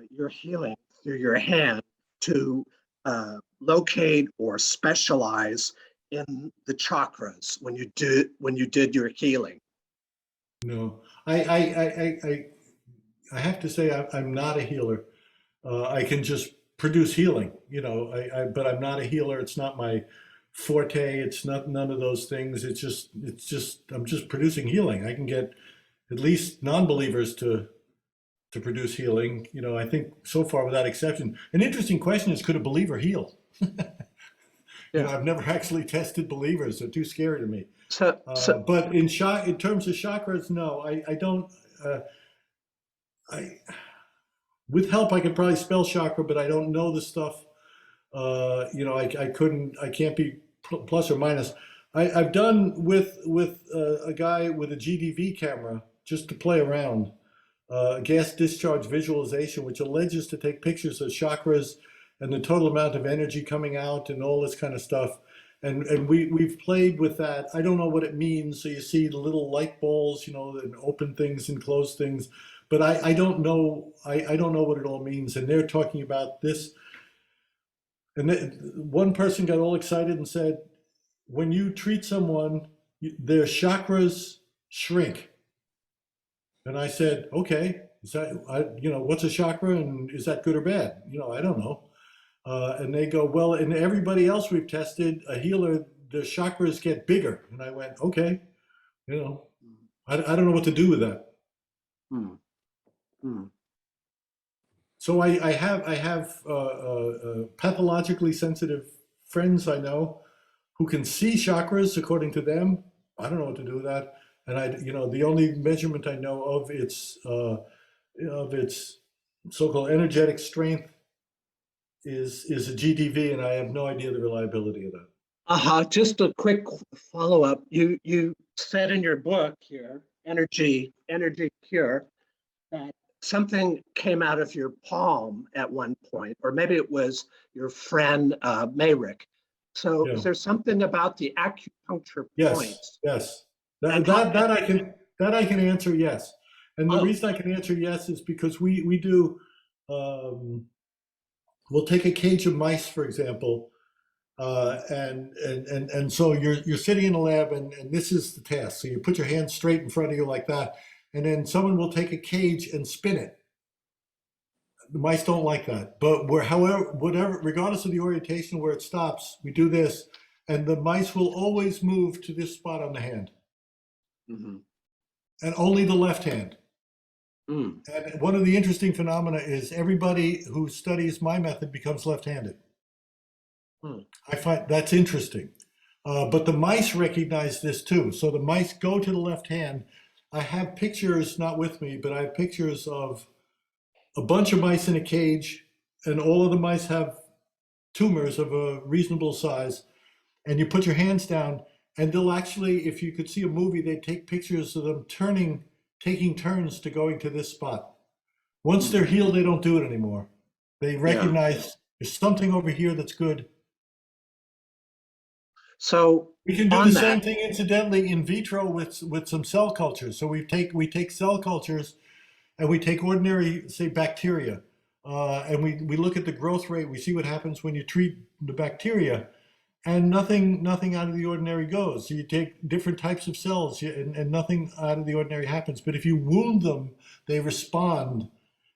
your healing through your hand to locate or specialize in the chakras when you did your healing? No, I have to say I'm not a healer. I can just produce healing, you know. But I'm not a healer. It's not my forte. It's not none of those things. It's just I'm just producing healing. I can get at least non-believers to to produce healing. You know, I think so far without exception. An interesting question is, could a believer heal? You know, I've never actually tested believers. They're too scary to me. But in terms of chakras, no, I don't. With help, I could probably spell chakra, but I don't know the stuff. You know, I can't be plus or minus. I've done with a guy with a GDV camera just to play around, gas discharge visualization, which alleges to take pictures of chakras and the total amount of energy coming out and all this kind of stuff. And we've played with that. I don't know what it means. So you see the little light balls, you know, and open things and close things. But I don't know. I don't know what it all means. And they're talking about this. And one person got all excited and said, when you treat someone, their chakras shrink. And I said, okay, is that, you know, what's a chakra and is that good or bad? You know, I don't know. And they go, well, in everybody else we've tested, a healer, the chakras get bigger. And I went, okay, you know, I don't know what to do with that. So I have pathologically sensitive friends I know who can see chakras according to them. I don't know what to do with that. And you know, the only measurement I know of its so-called energetic strength is a GDV, and I have no idea the reliability of that. Just a quick follow-up. You said in your book here, Energy Cure, that something came out of your palm at one point, or maybe it was your friend Mayrick. So is there something about the acupuncture points? Yes. That I can answer yes. And the reason I can answer yes is because we do. We'll take a cage of mice, for example, and so you're sitting in a lab, and this is the task. So you put your hands straight in front of you like that, and then someone will take a cage and spin it. The mice don't like that, but regardless of the orientation where it stops, we do this, and the mice will always move to this spot on the hand, and only the left hand. And one of the interesting phenomena is everybody who studies my method becomes left-handed. I find that's interesting. But the mice recognize this too. So the mice go to the left hand. I have pictures, not with me, but I have pictures of a bunch of mice in a cage, and all of the mice have tumors of a reasonable size. And you put your hands down, and they'll actually, if you could see a movie, they'd take pictures of them taking turns to going to this spot. Once they're healed, they don't do it anymore. They recognize there's something over here that's good. So we can do the same thing, incidentally, in vitro with some cell cultures. So we take cell cultures, and we take ordinary, say, bacteria, and we look at the growth rate. We see what happens when you treat the bacteria. And nothing out of the ordinary goes. So you take different types of cells, and nothing out of the ordinary happens. But if you wound them, they respond.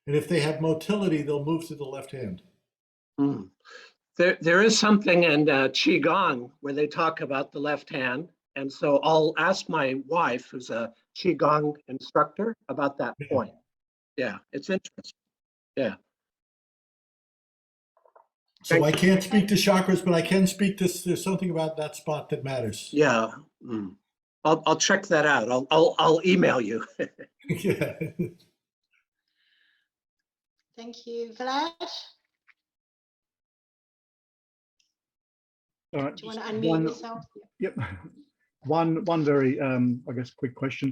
And if they have motility, they'll move to the left hand. There is something in Qigong where they talk about the left hand. And so I'll ask my wife, who's a Qigong instructor, about that point. Yeah, it's interesting. Yeah. So I can't speak to chakras, but I can speak to, there's something about that spot that matters. Yeah. I'll check that out. I'll email you. Yeah. Thank you, Vlad. All right. Do you want to unmute yourself? Yep. One very, I guess, quick question.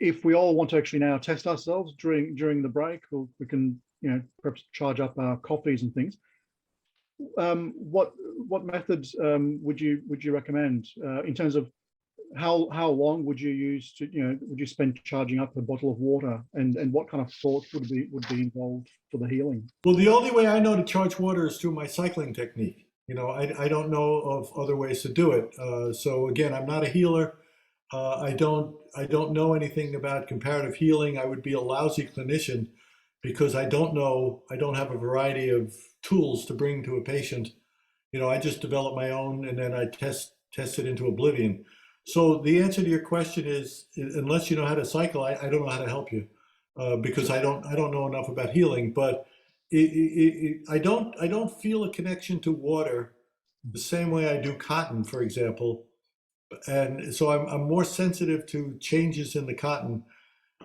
If we all want to actually now test ourselves during the break, or we can, you know, perhaps charge up our coffees and things. What methods would you recommend in terms of how long would you use to, you know, would you spend charging up a bottle of water, and what kind of thought would be involved for the healing? Well, the only way I know to charge water is through my cycling technique. You know, I don't know of other ways to do it. So again, I'm not a healer. I don't know anything about comparative healing. I would be a lousy clinician because I don't have a variety of tools to bring to a patient. You know, I just develop my own, and then I test it into oblivion. So the answer to your question is, unless you know how to cycle, I don't know how to help you. because I don't know enough about healing, but I don't feel a connection to water the same way I do cotton, for example. And so I'm more sensitive to changes in the cotton.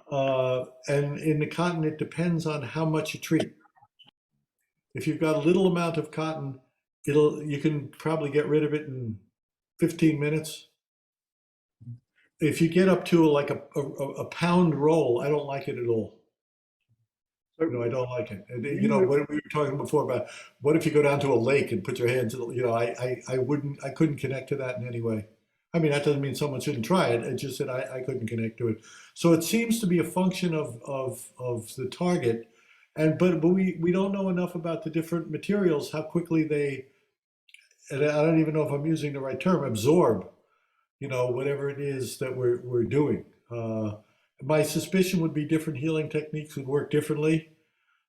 And in the cotton, it depends on how much you treat. If you've got a little amount of cotton, you can probably get rid of it in 15 minutes. If you get up to like a pound roll, I don't like it at all. So, I don't like it. And, what we were talking before about, what if you go down to a lake and put your hands, I couldn't connect to that in any way. I mean, that doesn't mean someone shouldn't try it. It just that I couldn't connect to it. So it seems to be a function of the target. But we don't know enough about the different materials, how quickly they, and I don't even know if I'm using the right term, absorb, whatever it is that we're doing. My suspicion would be different healing techniques would work differently.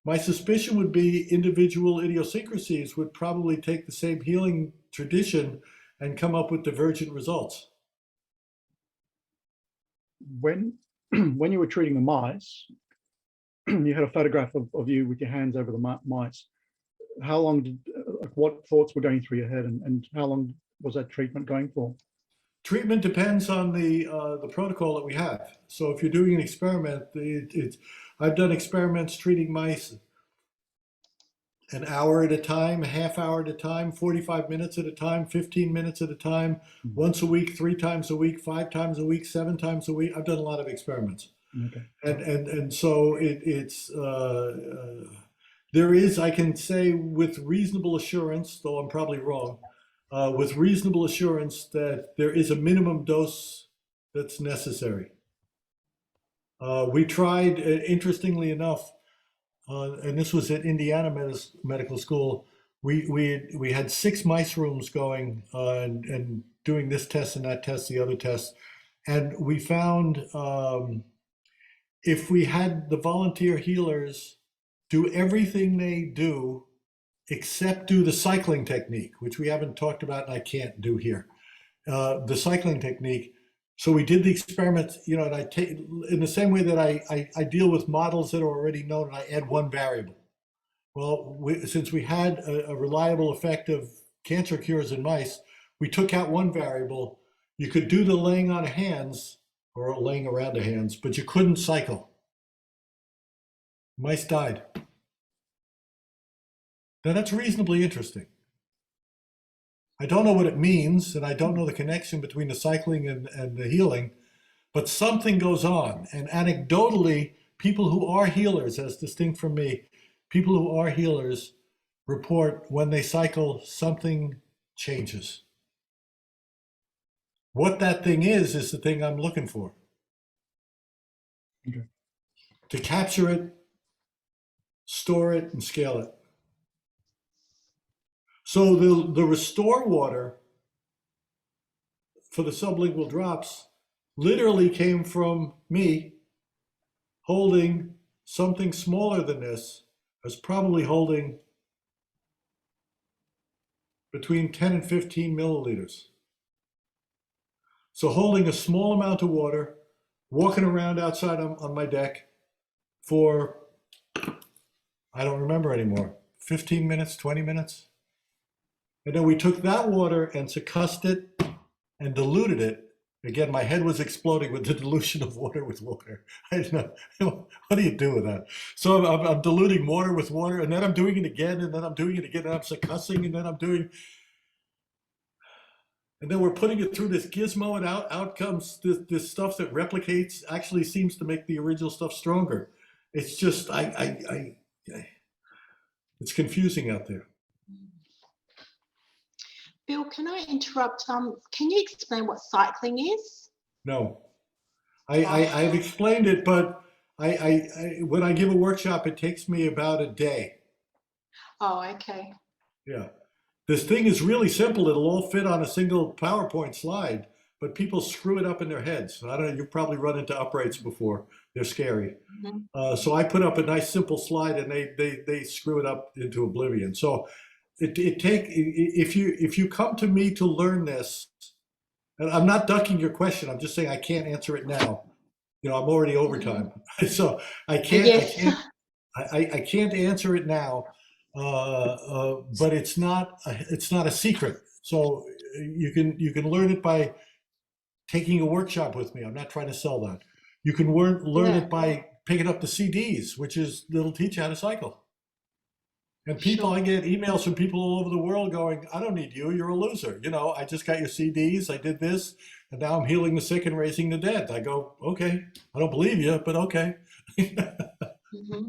My suspicion would be individual idiosyncrasies would probably take the same healing tradition and come up with divergent results. when you were treating the mice, you had a photograph of you with your hands over the mice. How long what thoughts were going through your head, and how long was that treatment going for? Treatment depends on the protocol that we have. So if you're doing an experiment, I've done experiments treating mice an hour at a time, a half hour at a time, 45 minutes at a time, 15 minutes at a time, once a week, 3 times a week, 5 times a week, 7 times a week. I've done a lot of experiments. Okay. And so there is, I can say with reasonable assurance, though I'm probably wrong, with reasonable assurance that there is a minimum dose that's necessary. We tried, interestingly enough, and this was at Indiana Medical School, we had 6 mice rooms going and doing this test and that test, the other test. And we found if we had the volunteer healers do everything they do except do the cycling technique, which we haven't talked about and I can't do here, the cycling technique. So we did the experiment, and I take in the same way that I deal with models that are already known, and I add 1 variable. Well, since we had a reliable effect of cancer cures in mice, we took out 1 variable. You could do the laying on of hands or laying around the hands, but you couldn't cycle. Mice died. Now that's reasonably interesting. I don't know what it means, and I don't know the connection between the cycling and the healing, but something goes on. And anecdotally, people who are healers, as distinct from me, people who are healers report when they cycle, something changes. What that thing is the thing I'm looking for. Okay. To capture it, store it, and scale it. So the restore water for the sublingual drops literally came from me holding something smaller than this. I was probably holding between 10 and 15 milliliters. So holding a small amount of water, walking around outside on my deck for, I don't remember anymore, 15 minutes, 20 minutes. And then we took that water and succussed it and diluted it. Again, my head was exploding with the dilution of water with water. I don't know, what do you do with that? So I'm diluting water with water, and then I'm doing it again, and then I'm doing it again, and I'm succussing, and then I'm doing, and then we're putting it through this gizmo, and out comes this stuff that replicates, actually seems to make the original stuff stronger. It's just, it's confusing out there. Bill, can I interrupt? Can you explain what cycling is? No, I've explained it, but when I give a workshop, it takes me about a day. Oh, okay. Yeah, this thing is really simple. It'll all fit on a single PowerPoint slide, but people screw it up in their heads. I don't know. You've probably run into uprates before. They're scary. Mm-hmm. So I put up a nice simple slide, and they screw it up into oblivion. So if you come to me to learn this, and I'm not ducking your question, I'm just saying I can't answer it now. You know, I'm already overtime, so I can't. Yes. I can't answer it now, but it's not a secret. So you can learn it by taking a workshop with me. I'm not trying to sell that. You can learn it by picking up the CDs, which is that'll teach you how to cycle. And people, I get emails from people all over the world going, "I don't need you. You're a loser. You know, I just got your CDs. I did this, and now I'm healing the sick and raising the dead." I go, "Okay, I don't believe you, but okay." Mm-hmm.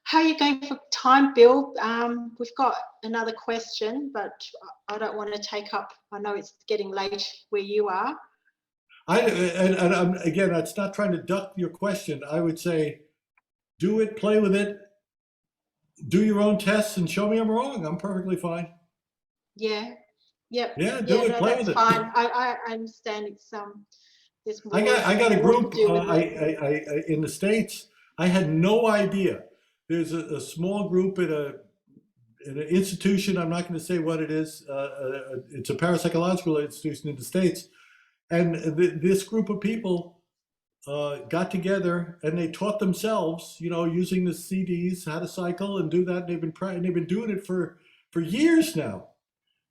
How are you going for time, Bill? We've got another question, but I don't want to take up. I know it's getting late where you are. And I'm, again, that's not trying to duck your question. I would say, do it, play with it, do your own tests, and show me I'm wrong. I'm perfectly fine. Yeah. Yep. Yeah, do it, play with it. Fine. I understand it's there's more. I got a more to group do with it. I in the States. I had no idea. There's a small group at an institution. I'm not going to say what it is. It's a parapsychological institution in the States, and this group of people got together and they taught themselves, you know, using the CDs how to cycle and do that. They've been doing it for years now.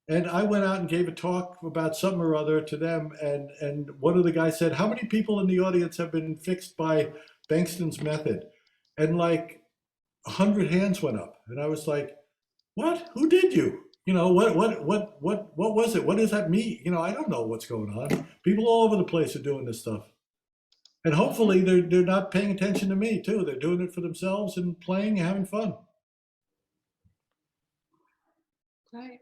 And I went out and gave a talk about something or other to them, and one of the guys said, "How many people in the audience have been fixed by Bengston's method?" And like 100 hands went up, and I was like, "What? Who did you? You know, what was it? What does that mean? You know, I don't know what's going on. People all over the place are doing this stuff, and hopefully they're not paying attention to me too. They're doing it for themselves and playing and having fun." Great.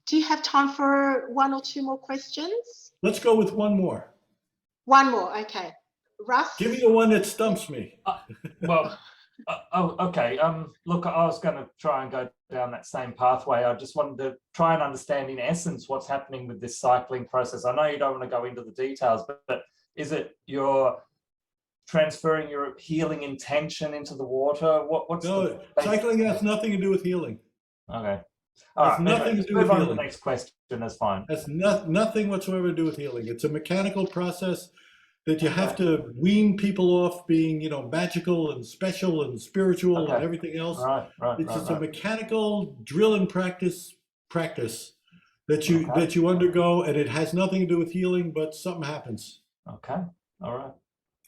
Do you have time for one or two more questions? Let's go with one more. One more, okay. Russ? Give me the one that stumps me. Okay. Look, I was going to try and go down that same pathway. I just wanted to try and understand in essence what's happening with this cycling process. I know you don't want to go into the details, but is it you're transferring your healing intention into the water? What's No, cycling has nothing to do with healing. Okay. All right, nothing to do with move on to healing. the next question. That's fine. Has nothing whatsoever to do with healing. It's a mechanical process that you have to wean people off being, you know, magical and special and spiritual and everything else. Right. It's just a mechanical drill and practice that you undergo, and it has nothing to do with healing, but something happens. Okay. All right.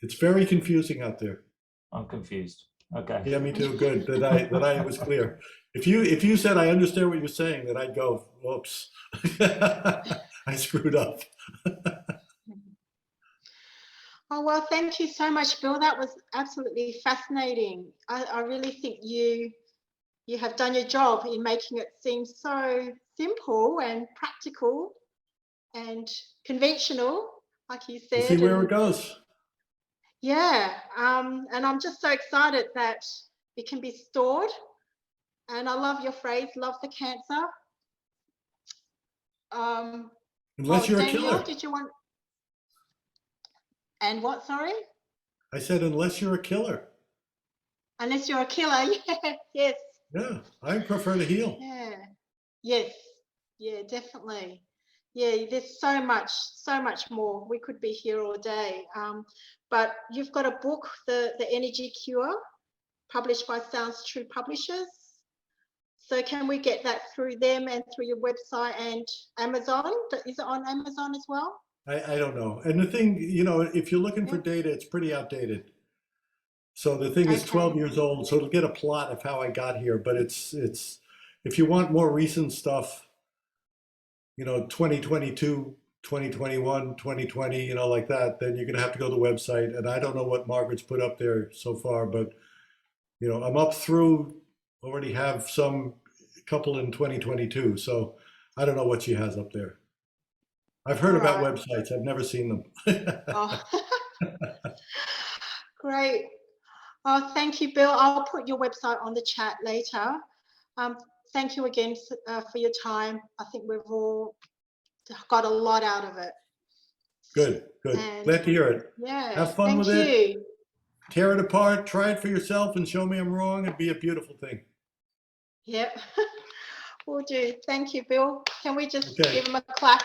It's very confusing out there. I'm confused. Okay. Yeah, me too. Good that I was clear. If you said I understand what you're saying, then I'd go, whoops, I screwed up. Oh, well, thank you so much, Bill. That was absolutely fascinating. I really think you have done your job in making it seem so simple and practical and conventional, like you said. We'll see where it goes. Yeah, and I'm just so excited that it can be stored. And I love your phrase, love the cancer. Unless you're Danielle, a killer. did you want? And what, sorry? I said, unless you're a killer. Unless you're a killer, yes. Yeah, I prefer to heal. Yeah, yes, yeah, definitely. Yeah, there's so much more. We could be here all day. But you've got a book, The Energy Cure, published by Sounds True Publishers. So can we get that through them and through your website and Amazon? Is it on Amazon as well? I don't know. And the thing, you know, if you're looking for data, it's pretty outdated. So the thing is 12 years old, so it'll get a plot of how I got here. But it's if you want more recent stuff, you know, 2022, 2021, 2020, you know, like that, then you're going to have to go to the website. And I don't know what Margaret's put up there so far, but, you know, I'm up through, already have some couple in 2022. So I don't know what she has up there. I've heard about websites. I've never seen them. Oh. Great. Oh, thank you, Bill. I'll put your website on the chat later. Thank you again for your time. I think we've all got a lot out of it. Good, good. And glad to hear it. Yeah. Have fun with it. Tear it apart. Try it for yourself and show me I'm wrong. It'd be a beautiful thing. Yep. Will do. Thank you, Bill. Can we just give him a clap?